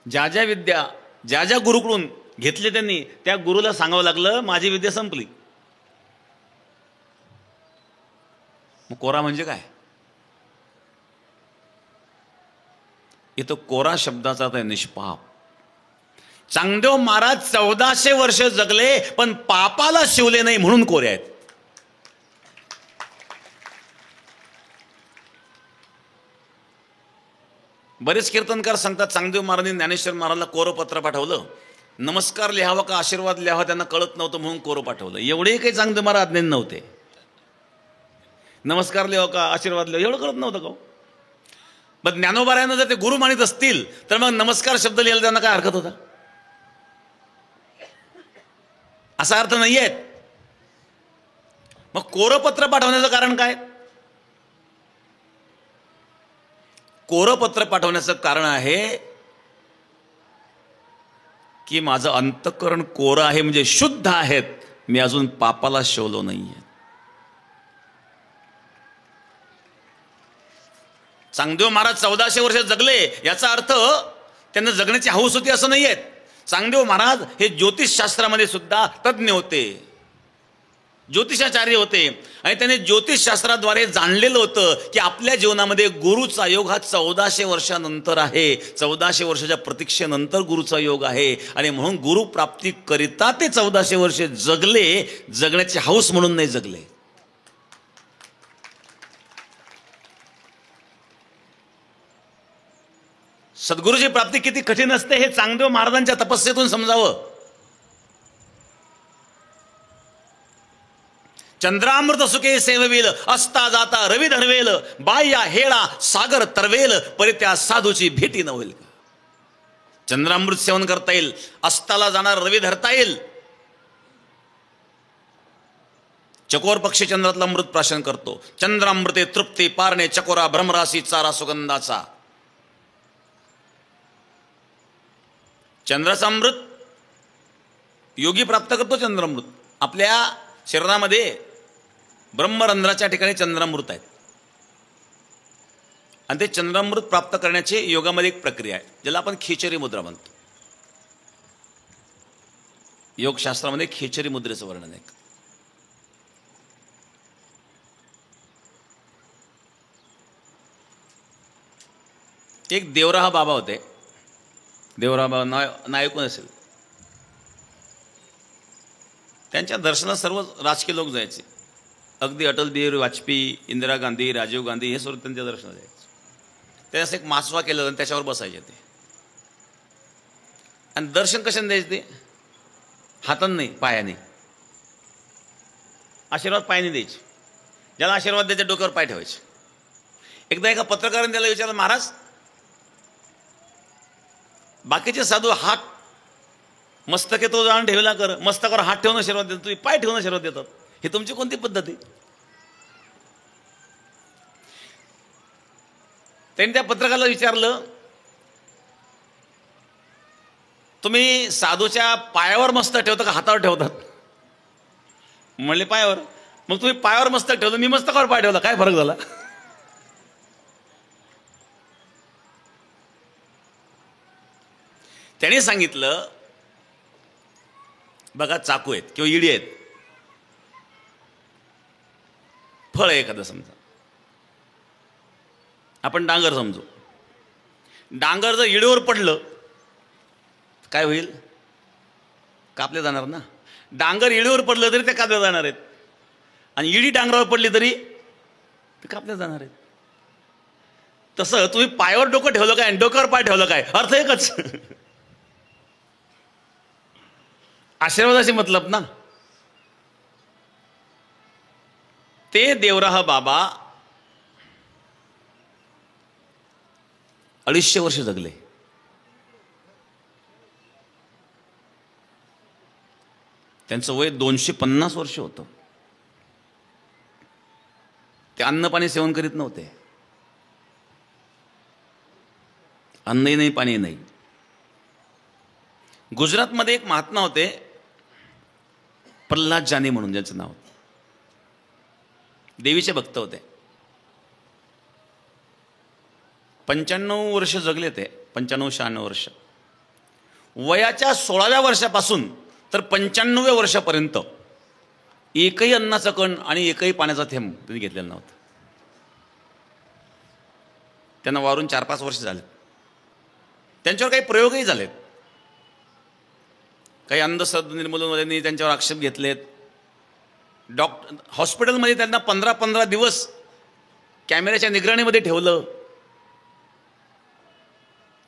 S1: ज्या ज्या विद्या ज्या ज्या गुरुकडून घेतले त्यांनी, त्या गुरुला सांगावं लागलं, माझी विद्या संपली. मग कोरा म्हणजे काय? इथं कोरा शब्दाचा अर्थ आहे निष्पाप. चांगदेव महाराज 1400 वर्ष जगले, पण पापाला शिवले नाही म्हणून कोरे आहेत. बरेच कीर्तनकार सांगतात, चांगदेव महाराजांनी ज्ञानेश्वर महाराजला कोरं पत्र पाठवलं, नमस्कार लिहावा का आशीर्वाद लिहावा त्यांना कळत नव्हतं म्हणून कोरं पाठवलं. एवढे काही चांगदेव महाराज अज्ञानी नव्हते. नमस्कार लिहावा का आशीर्वाद लिहावा एवढं कळत नव्हतं का? मग ज्ञानोबारायांना जर ते गुरु मानित असतील तर मग नमस्कार शब्द लिहायला त्यांना काय हरकत होता? असा अर्थ नाही आहे. मग कोरं पत्र पाठवण्याचं कारण काय? कोरं पत्र पाठवण्याचं कारण आहे की माझं अंतःकरण कोरं आहे, म्हणजे शुद्ध आहेत, मी अजून पापाला शिवलो नाहीये. चांगदेव महाराज 1400 वर्ष जगले, याचा अर्थ त्यांना जगण्याची हौस होती असं नाही आहे. चांगदेव महाराज हे ज्योतिषशास्त्रामध्ये सुद्धा तज्ज्ञ होते, ज्योतिषाचार्य होते आणि त्याने ज्योतिषशास्त्राद्वारे जाणलेलं होतं की आपल्या जीवनामध्ये गुरुचा योग हा 1400 वर्षानंतर आहे, 1400 वर्षाच्या प्रतीक्षेनंतर गुरुचा योग आहे आणि म्हणून गुरुप्राप्तीकरिता ते 1400 वर्षे जगले, जगण्याची हौस म्हणून नाही जगले. सद्गुरूची प्राप्ती किती कठीण असते हे चांगदेव महाराजांच्या तपस्येतून समजावं. चंद्रामृत सुखे सेववेल, असता जाता रवी धरवेल, बाह्या हेळा सागर तरवेल, परी त्या साधूची भेटी न होईल का. चंद्रामृत सेवन करता येईल, अस्ताला जाणार रवी धरता येईल. चकोर पक्षी चंद्रातला अमृत प्राशन करतो. चंद्रामृते तृप्ती पारणे चकोरा भ्रमरासी चारा सुगंधाचा. चंद्राचं अमृत योगी प्राप्त करतो. चंद्रामृत आपल्या शरीरामध्ये ब्रह्मरंध्राच्या ठिकाणी चंद्रामृत आहेत आणि ते चंद्रामृत प्राप्त करण्याची योगामध्ये एक प्रक्रिया आहे ज्याला आपण खिचरी मुद्रा म्हणतो. योगशास्त्रामध्ये खिचरी मुद्रेचं वर्णन आहे. एक देवराहा बाबा होते. देवराहा बाबा नाव ऐकून असेल. त्यांच्या दर्शनात सर्व राजकीय लोक जायचे. अगदी अटल बिहारी वाजपेयी, इंदिरा गांधी, राजीव गांधी हे सर्व त्यांच्या दर्शनात जायचे. ते असं एक मासवा केलं आणि त्याच्यावर बसायचे ते. आणि दर्शन कशाने द्यायचे ते? हाताने नाही, पायाने. आशीर्वाद पायाने द्यायचे. ज्याला आशीर्वाद द्यायचे डोक्यावर पाय ठेवायचे. एकदा एका पत्रकाराने त्याला विचारलं, महाराज बाकीचे साधू हात मस्तके तो जाऊन ठेवला कर, मस्तकावर हात ठेवून आशीर्वाद देतात, तुम्ही पाय ठेवून आशीर्वाद देतात, हे तुमची कोणती पद्धत आहे? त्यांनी त्या पत्रकाराला विचारलं, तुम्ही साधूच्या पायावर मस्तक ठेवता का हातावर ठेवतात? म्हणले पायावर. मग तुम्ही पायावर मस्तक ठेवलं, मी मस्तकावर पाय ठेवला, काय फरक झाला? त्याने सांगितलं, बघा चाकू आहेत किंवा इडी आहेत, फळ आहे एखादं समजा, आपण डांगर समजू. डांगर जर इडीवर पडलं काय होईल? कापले जाणार ना. डांगर इडीवर पडलं तरी ते कापले जाणार आहेत आणि इडी डांगरावर पडली तरी ते कापले जाणार आहेत. तसं तुम्ही पायावर डोकं ठेवलं काय आणि डोक्यावर पाय ठेवलं काय, अर्थ एकच. आशीर्वादाशी मतलब ना. ते देवराह बाबा 250 वर्ष जगले. त्यांचं वय 250 वर्ष होतं. ते अन्न पाणी सेवन करीत नव्हते. अन्नही नाही, पाणी नाही. गुजरातमध्ये एक महात्मा होते, प्रल्हाद जानी म्हणून ज्याचं नाव होतं. देवीचे भक्त होते. 95 वर्ष जगले ते. 95-96 वर्ष. वयाच्या 16व्या वर्षापासून तर 95व्या वर्षापर्यंत एकही अन्नाचा कण आणि एकही पाण्याचा थेंब त्यांनी घेतलेला नव्हता. त्यांना वारून 4-5 वर्ष झाले. त्यांच्यावर काही प्रयोगही झालेत. काही अंधश्रद्धा निर्मूलनवाल्यांनी त्यांच्यावर आक्षेप घेतलेत. हॉस्पिटलमध्ये त्यांना 15-15 दिवस कॅमेऱ्याच्या निगराणीमध्ये ठेवलं.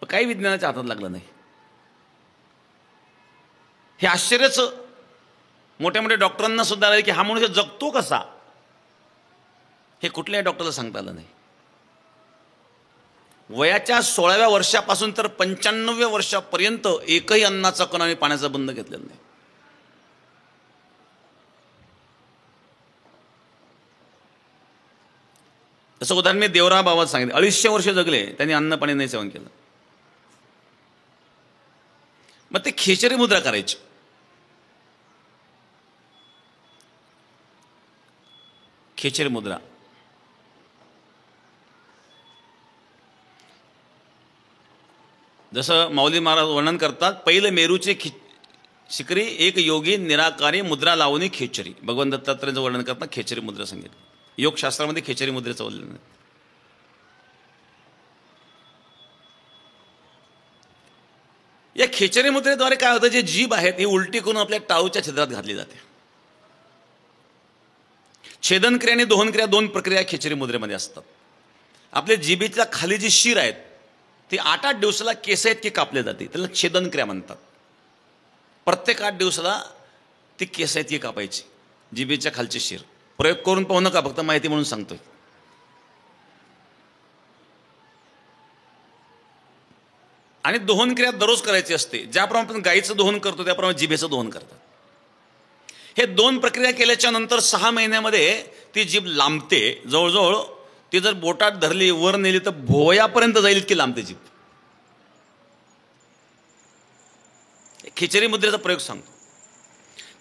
S1: काही विज्ञानाच्या हातात लागलं नाही. हे आश्चर्यच मोठ्या मोठ्या डॉक्टरांना सुद्धा आलं की हा मनुष्य जगतो कसा, हे कुठल्याही डॉक्टरला सांगता आलं नाही. वयाच्या 16व्या वर्षापासून तर 95व्या वर्षापर्यंत एकही अन्नाचा कण आणि पाण्याचा बंद घेतलेला नाही. तसं उदाहरण मी देवराह बाबा सांगितलं. 250 वर्ष जगले, त्यांनी अन्न पाणी नाही सेवन केलं. मग ते खिचरी मुद्रा करायची. खिचरी मुद्रा जसं माऊली महाराज वर्णन करतात, पहिलं मेरूचे शिकरी एक योगी निराकारी मुद्रा लावणी खेचरी. भगवान दत्तात्रयाचं वर्णन करतात खेचरी मुद्रा सांगितलं. योगशास्त्रामध्ये खेचरी मुद्रेचं वर्णन. या खेचरी मुद्रेद्वारे काय होतं, जे जीभ आहेत ही उलटी करून आपल्या टाळूच्या छिद्रात घातली जाते. छेदन क्रिया आणि दोहन क्रिया दोन प्रक्रिया खेचरी मुद्रेमध्ये असतात. आपल्या जिभेच्या खाली जी शीर आहेत ती 8-8 दिवसाला केस आहेत की कापले जाते, त्याला छेदन क्रिया म्हणतात. प्रत्येक 8 दिवसाला ती केस आहेत की कापायची, जिभेच्या खालची शीर. प्रयोग करून पाहू नका, फक्त माहिती म्हणून सांगतोय. आणि दोहन क्रिया दररोज करायची असते. ज्याप्रमाणे आपण गाईचं दोहन करतो त्याप्रमाणे जिभेचं दोहन करतात. हे 2 प्रक्रिया केल्याच्या नंतर 6 महिन्यामध्ये ती जीभ लांबते. जवळजवळ ती जर बोटात धरली वर नेली तर भोवयापर्यंत जाईल इतकी लांबते जीभ. खिचरी मुद्रेचा प्रयोग सांगतो.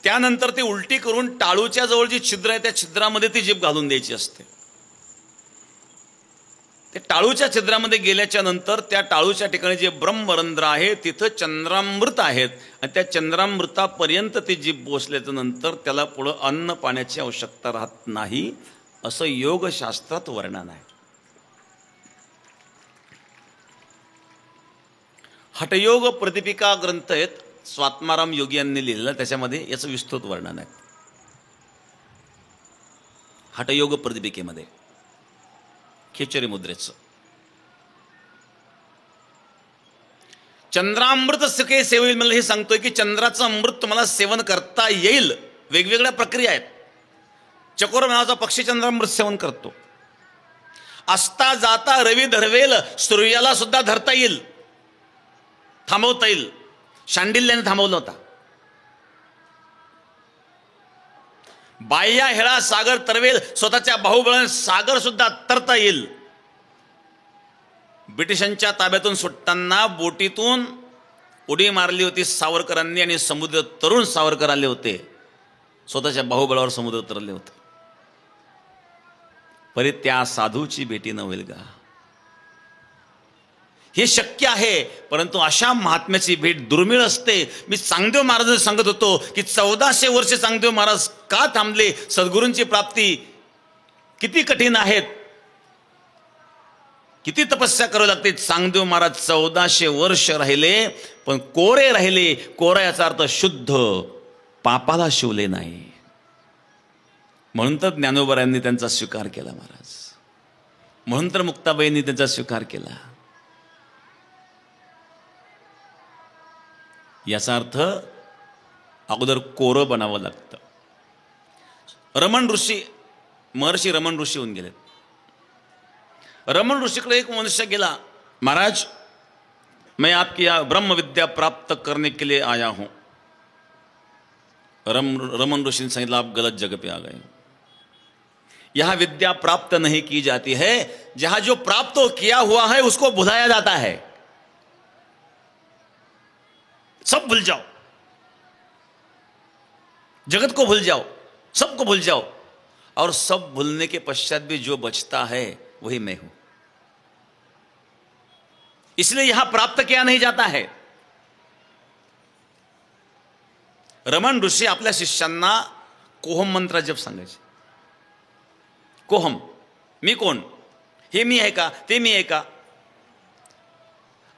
S1: त्यानंतर ती उलटी करून टाळूच्या जवळ जी छिद्र आहे त्या छिद्रामध्ये ती जीभ घालून द्यायची असते. ते टाळूच्या छिद्रामध्ये गेल्याच्या नंतर त्या टाळूच्या ठिकाणी जे ब्रह्मरंध्र आहे तिथं चंद्रामृत आहेत आणि त्या चंद्रामृतापर्यंत ती जीभ पोचल्याच्या नंतर त्याला पुढं अन्न पाण्याची आवश्यकता राहत नाही, असं योगशास्त्रात वर्णन आहे. हठयोग प्रतिपिका ग्रंथ आहेत, स्वात्माराम योगी यांनी लिहिलेला, त्याच्यामध्ये याचं विस्तृत वर्णन आहे. हठयोग प्रतिपिकेमध्ये खेचरी मुद्रेचं. चंद्रामृत सुखे सेवेल, मला हे सांगतोय की चंद्राचं अमृत तुम्हाला सेवन करता येईल. वेगवेगळ्या प्रक्रिया आहेत. चकोर नावाचा पक्षी चंद्रामृत सेवन करतो. असता जाता रवी धरवेल, सूर्याला सुद्धा धरता येईल, थांबवता येईल. शांडिल्याने थांबवला होता. बाह्या हेळा सागर तरवेल, स्वतःच्या बाहुबळाने सागर सुद्धा तरता येईल. ब्रिटिशांच्या ताब्यातून सुटताना बोटीतून उडी मारली होती सावरकरांनी आणि समुद्र तरुण सावरकर आले होते, स्वतःच्या बाहुबळावर समुद्र तरले होते. परी त्या साधूची भेटी न होईल का? हे शक्य आहे, परंतु अशा महात्म्याची भेट दुर्मिळ असते. मी चांगदेव महाराज सांगत होतो की 1400 वर्ष चांगदेव महाराज का थांबले? सद्गुरूंची प्राप्ती किती कठीण आहेत, किती तपस्या करावी लागते. चांगदेव महाराज 1400 वर्ष राहिले, पण कोरे राहिले. कोरा याचा अर्थ शुद्ध, पापाला शिवले नाही. म्हणून तर ज्ञानोबरायांनी त्यांचा स्वीकार केला महाराज. म्हणून तर मुक्ताबाईंनी त्यांचा स्वीकार केला. याचा अर्थ अगोदर कोरं बनावं लागतं. रमण ऋषी, महर्षी रमण ऋषी होऊन गेले. रमण ऋषीकडे एक मनुष्य गेला, महाराज मैं आपकी ब्रह्म विद्या प्राप्त करने के लिए आया हूं. रमण ऋषि ने सांगितलं, आप गलत जगह पे आ गए. यहां विद्या प्राप्त नहीं की जाती है, जहां जो प्राप्त किया हुआ है उसको भुलाया जाता है. सब भूल जाओ, जगत को भूल जाओ, सबको भूल जाओ, और सब भूलने के पश्चात भी जो बचता है वही मैं हूं. इसलिए यहां प्राप्त किया नहीं जाता है. रमण ऋषी आपल्या शिष्यांना कोहम मंत्र जप सांगायचे. कोहम, मी कोण, हे मी आहे का, ते मी आहे का,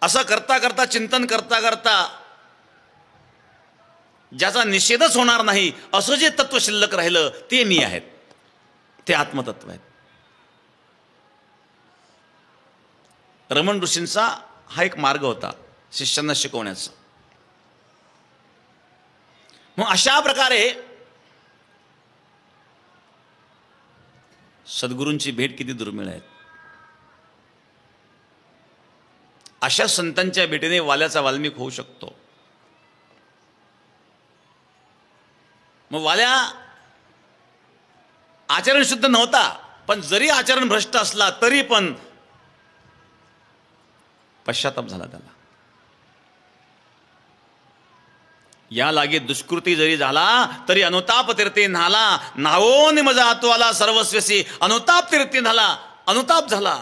S1: असं करता करता, चिंतन करता करता ज्याचा निषेधच होणार नाही असं जे तत्व शिल्लक राहिलं ते मी आहेत, ते आत्मतत्व आहेत. रमण ऋषींचा हा एक मार्ग होता शिष्यांना शिकवण्याचा. मग अशा प्रकारे सद्गुरूंची भेट किती दुर्मिळ आहे. अशा संतांच्या भेटीने वाल्याचा वाल्मिक होऊ शकतो. मग वाल्या आचरण शुद्ध नव्हता, पण जरी आचरण भ्रष्ट असला तरी पण पश्चाताप झाला त्याला. या लागे दुष्कृती जरी झाला तरी अनुताप तीर्थे न्हाला, न्हावो निमज आत्वाला सर्वस्वसी. अनुताप तीर्थे न्हाला, अनुताप झाला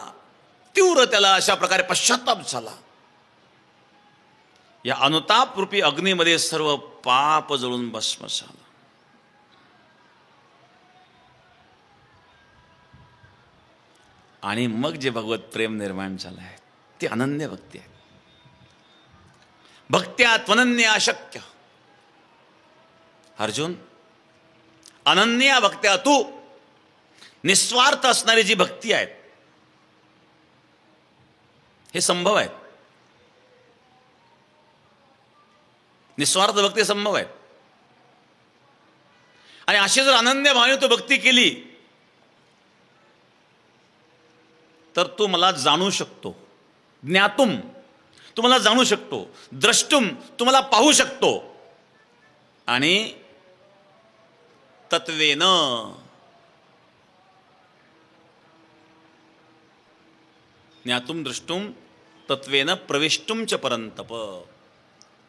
S1: तीव्र, त्याला अशा प्रकारे पश्चाताप झाला. या अनुताप रूपी अग्नीमध्ये सर्व पाप जळून भस्म झालं. आणि मग जे भगवत प्रेम निर्माण झालं आहे ते अनन्य भक्ती आहे. भक्त्या त्वनन्य अशक्य. अर्जुन, अनन्य भक्त्या तू, निस्वार्थ असणारी जी भक्ती आहे हे संभव आहे. निस्वार्थ भक्ती संभव आहे. आणि अशी जर अनन्य भावने तू भक्ती केली तर तू मला जाणू शकतो. ज्ञातुम, तू मला जाणू शकतो. द्रष्टुम, तू मला पाहू शकतो. आणि तत्वेन, ज्ञातुम द्रष्टुम तत्वेन प्रविष्टुम च परंतप.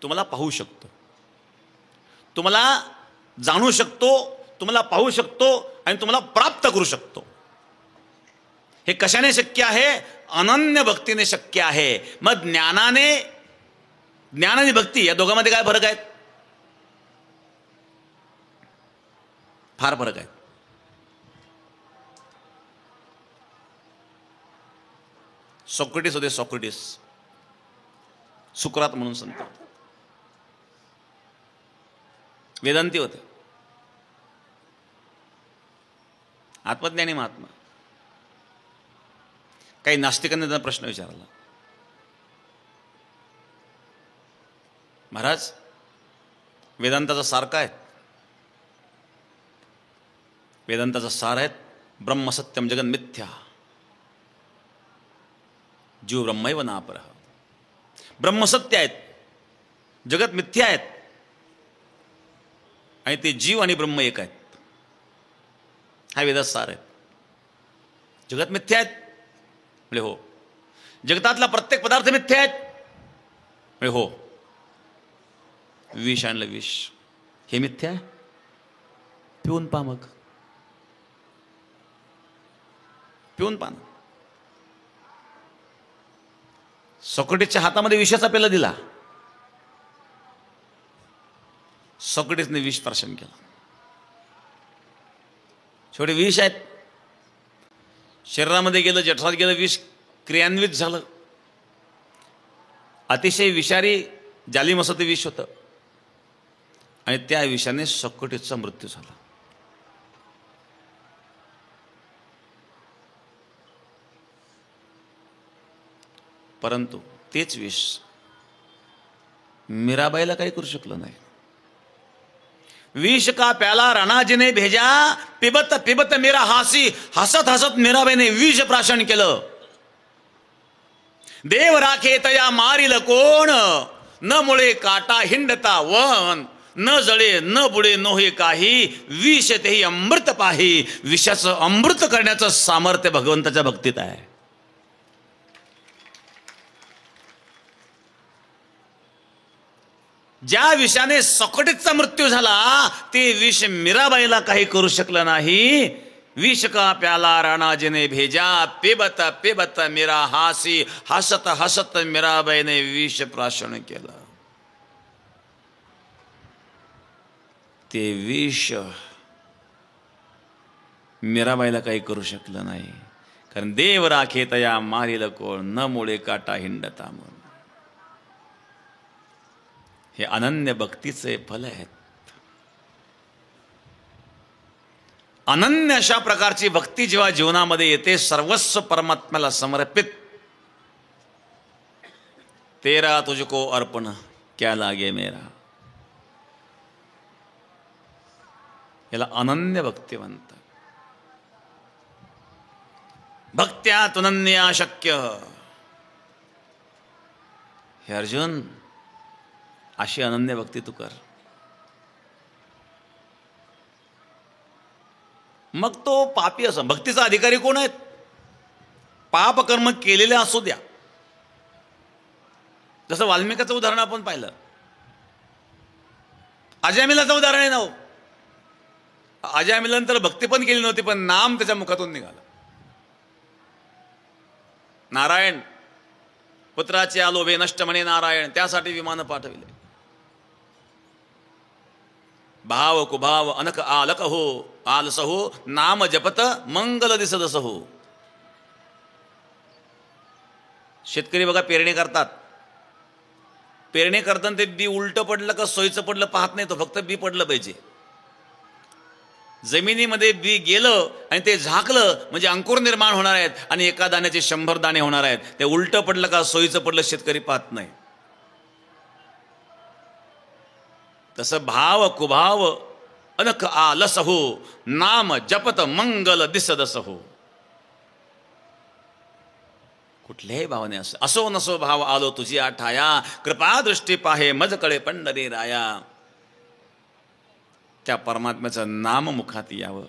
S1: तुम्हाला पाहू शकतो, तुम्हाला जाणू शकतो, तुम्हाला पाहू शकतो आणि तुम्हाला प्राप्त करू शकतो. हे कशाने शक्य आहे? अनन्य भक्तीने शक्य आहे. मग ज्ञानाने, ज्ञान आणि भक्ती या दोघांमध्ये काय फरक आहे? फार फरक आहे. सॉक्रेटिस होते, सॉक्रेटिस, सुकरात म्हणून संत, वेदांती होते, आत्मज्ञानी महात्मा. काही नास्तिकांनी त्यांना प्रश्न विचारला, महाराज वेदांताचा सार काय? वेदांताचा सार आहे ब्रह्म सत्यम जगन मिथ्या, जीव ब्रह्मैव नापरः. ब्रह्म सत्य आहेत, जगत मिथ्या आहेत, आणि ते जीव आणि ब्रह्म एक आहेत. हा वेदाचा सार आहे. जगत मिथ्या आहेत म्हणजे हो. जगतातला प्रत्येक पदार्थ मिथ्या आहेत म्हणजे हो. विष आणलं, विष हे मिथ्या आहे, पिऊन पा, मग पिऊन पा. सॉक्रेटिसच्या हातामध्ये विषाचा पेला दिला, सॉक्रेटिसने विष प्राशन केलं. शेवटी विष आहेत, शरीरामध्ये गेलं, जठरात गेलं, विष क्रियान्वित झालं. अतिशय विषारी जालिम असं ते विष होतं, आणि त्या विषाने सॉक्रेटिसचा मृत्यू झाला. परंतु तेच विष मीराबाईला काही करू शकलं नाही. विष का प्याला राणाजीने भेजा, पिबत पिबत मेरा हासी. हसत हसत मीराबाईने विष प्राशन केलं. देव राखे तया मारिल कोण, न मुळे काटा हिंडता वन. न जळे न बुडे नोहे काही, विष तेही अमृत पाही. विषाचं अमृत करण्याचं सामर्थ्य भगवंताच्या भक्तीत आहे. ज्या विषाने सॉक्रेटिसचा मृत्यू झाला ते विष मीराबाईला काही करू शकलं नाही. विष का प्याला राणाजीने भेजा, पिबत पिबत मेरा हासी. हसत हसत मीराबाईने विष प्राशन केलं. ते विष मीराबाईला काही करू शकलं नाही, कारण देव राखे तया मारिल कोण, न मुळे काटा हिंडता म्हणून. हे अनन्य भक्तीचे फल आहेत. अनन्य अशा प्रकारची भक्ती जेव्हा जीवनामध्ये येते, सर्वस्व परमात्म्याला समर्पित, तेरा तुझको अर्पण क्या लागे मेरा, याला अनन्य भक्ती म्हणतात. भक्त्या तुनन्या शक्य. हे अर्जुन, अशी अनन्य भक्ती तू कर. मग तो पापी असो. भक्तीचा अधिकारी कोण आहेत? पाप कर्म केलेले असू द्या. जसं वाल्मिकाचं उदाहरण आपण पाहिलं, अजामिलाचं उदाहरण आहे ना हो. अजामिलानं तर भक्ती पण केली नव्हती, पण नाम त्याच्या मुखातून निघालं. नारायण पुत्राचे आलोभे नष्ट म्हणे नारायण, त्यासाठी विमान पाठविले. भाव कुभाव अनक आलक हो आलस हो, नाम जपत मंगल दिसदस हो. शेतकरी बघा पेरणी करतात. पेरणी करताना ते बी उलटं पडलं का सोयीचं पडलं पाहत नाही, तो फक्त बी पडलं पाहिजे. जमिनीमध्ये बी गेलं आणि ते झाकलं म्हणजे अंकुर निर्माण होणार आहेत आणि एका दाण्याचे 100 दाणे होणार आहेत. ते उलटं पडलं का सोयीचं पडलं शेतकरी पाहत नाही. तसं भाव कुभाव अनक आलस हो, नाम जपत मंगल दिसदस हो. कुठल्याही भावने असो नसो भाव आलो तुझी आठाया, कृपा दृष्टी पाहे मज कळे पंढरी राया. त्या परमात्म्याचं नाम मुखात यावं.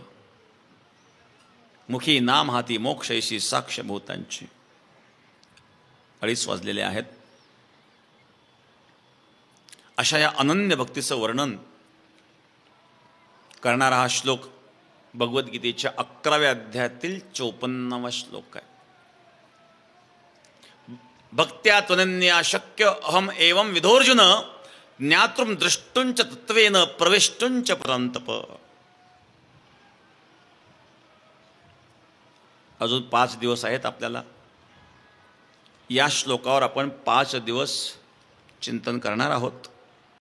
S1: मुखी नाम हाती मोक्षैशी साक्ष भूतांची. 2:30 वाजलेले आहेत. अशा या अनन्य भक्तीचं वर्णन करणारा हा श्लोक भगवद्गीतेच्या 11व्या अध्यायातील 54वा श्लोक आहे. भक्त्या त्वनन्या शक्य अहम एवं विधोर्जुन, ज्ञातृम द्रष्टुंच तत्वेन प्रवेष्टुंच परंतप. अजून 5 दिवस आहेत आपल्याला. या श्लोकावर आपण 5 दिवस चिंतन करणार आहोत.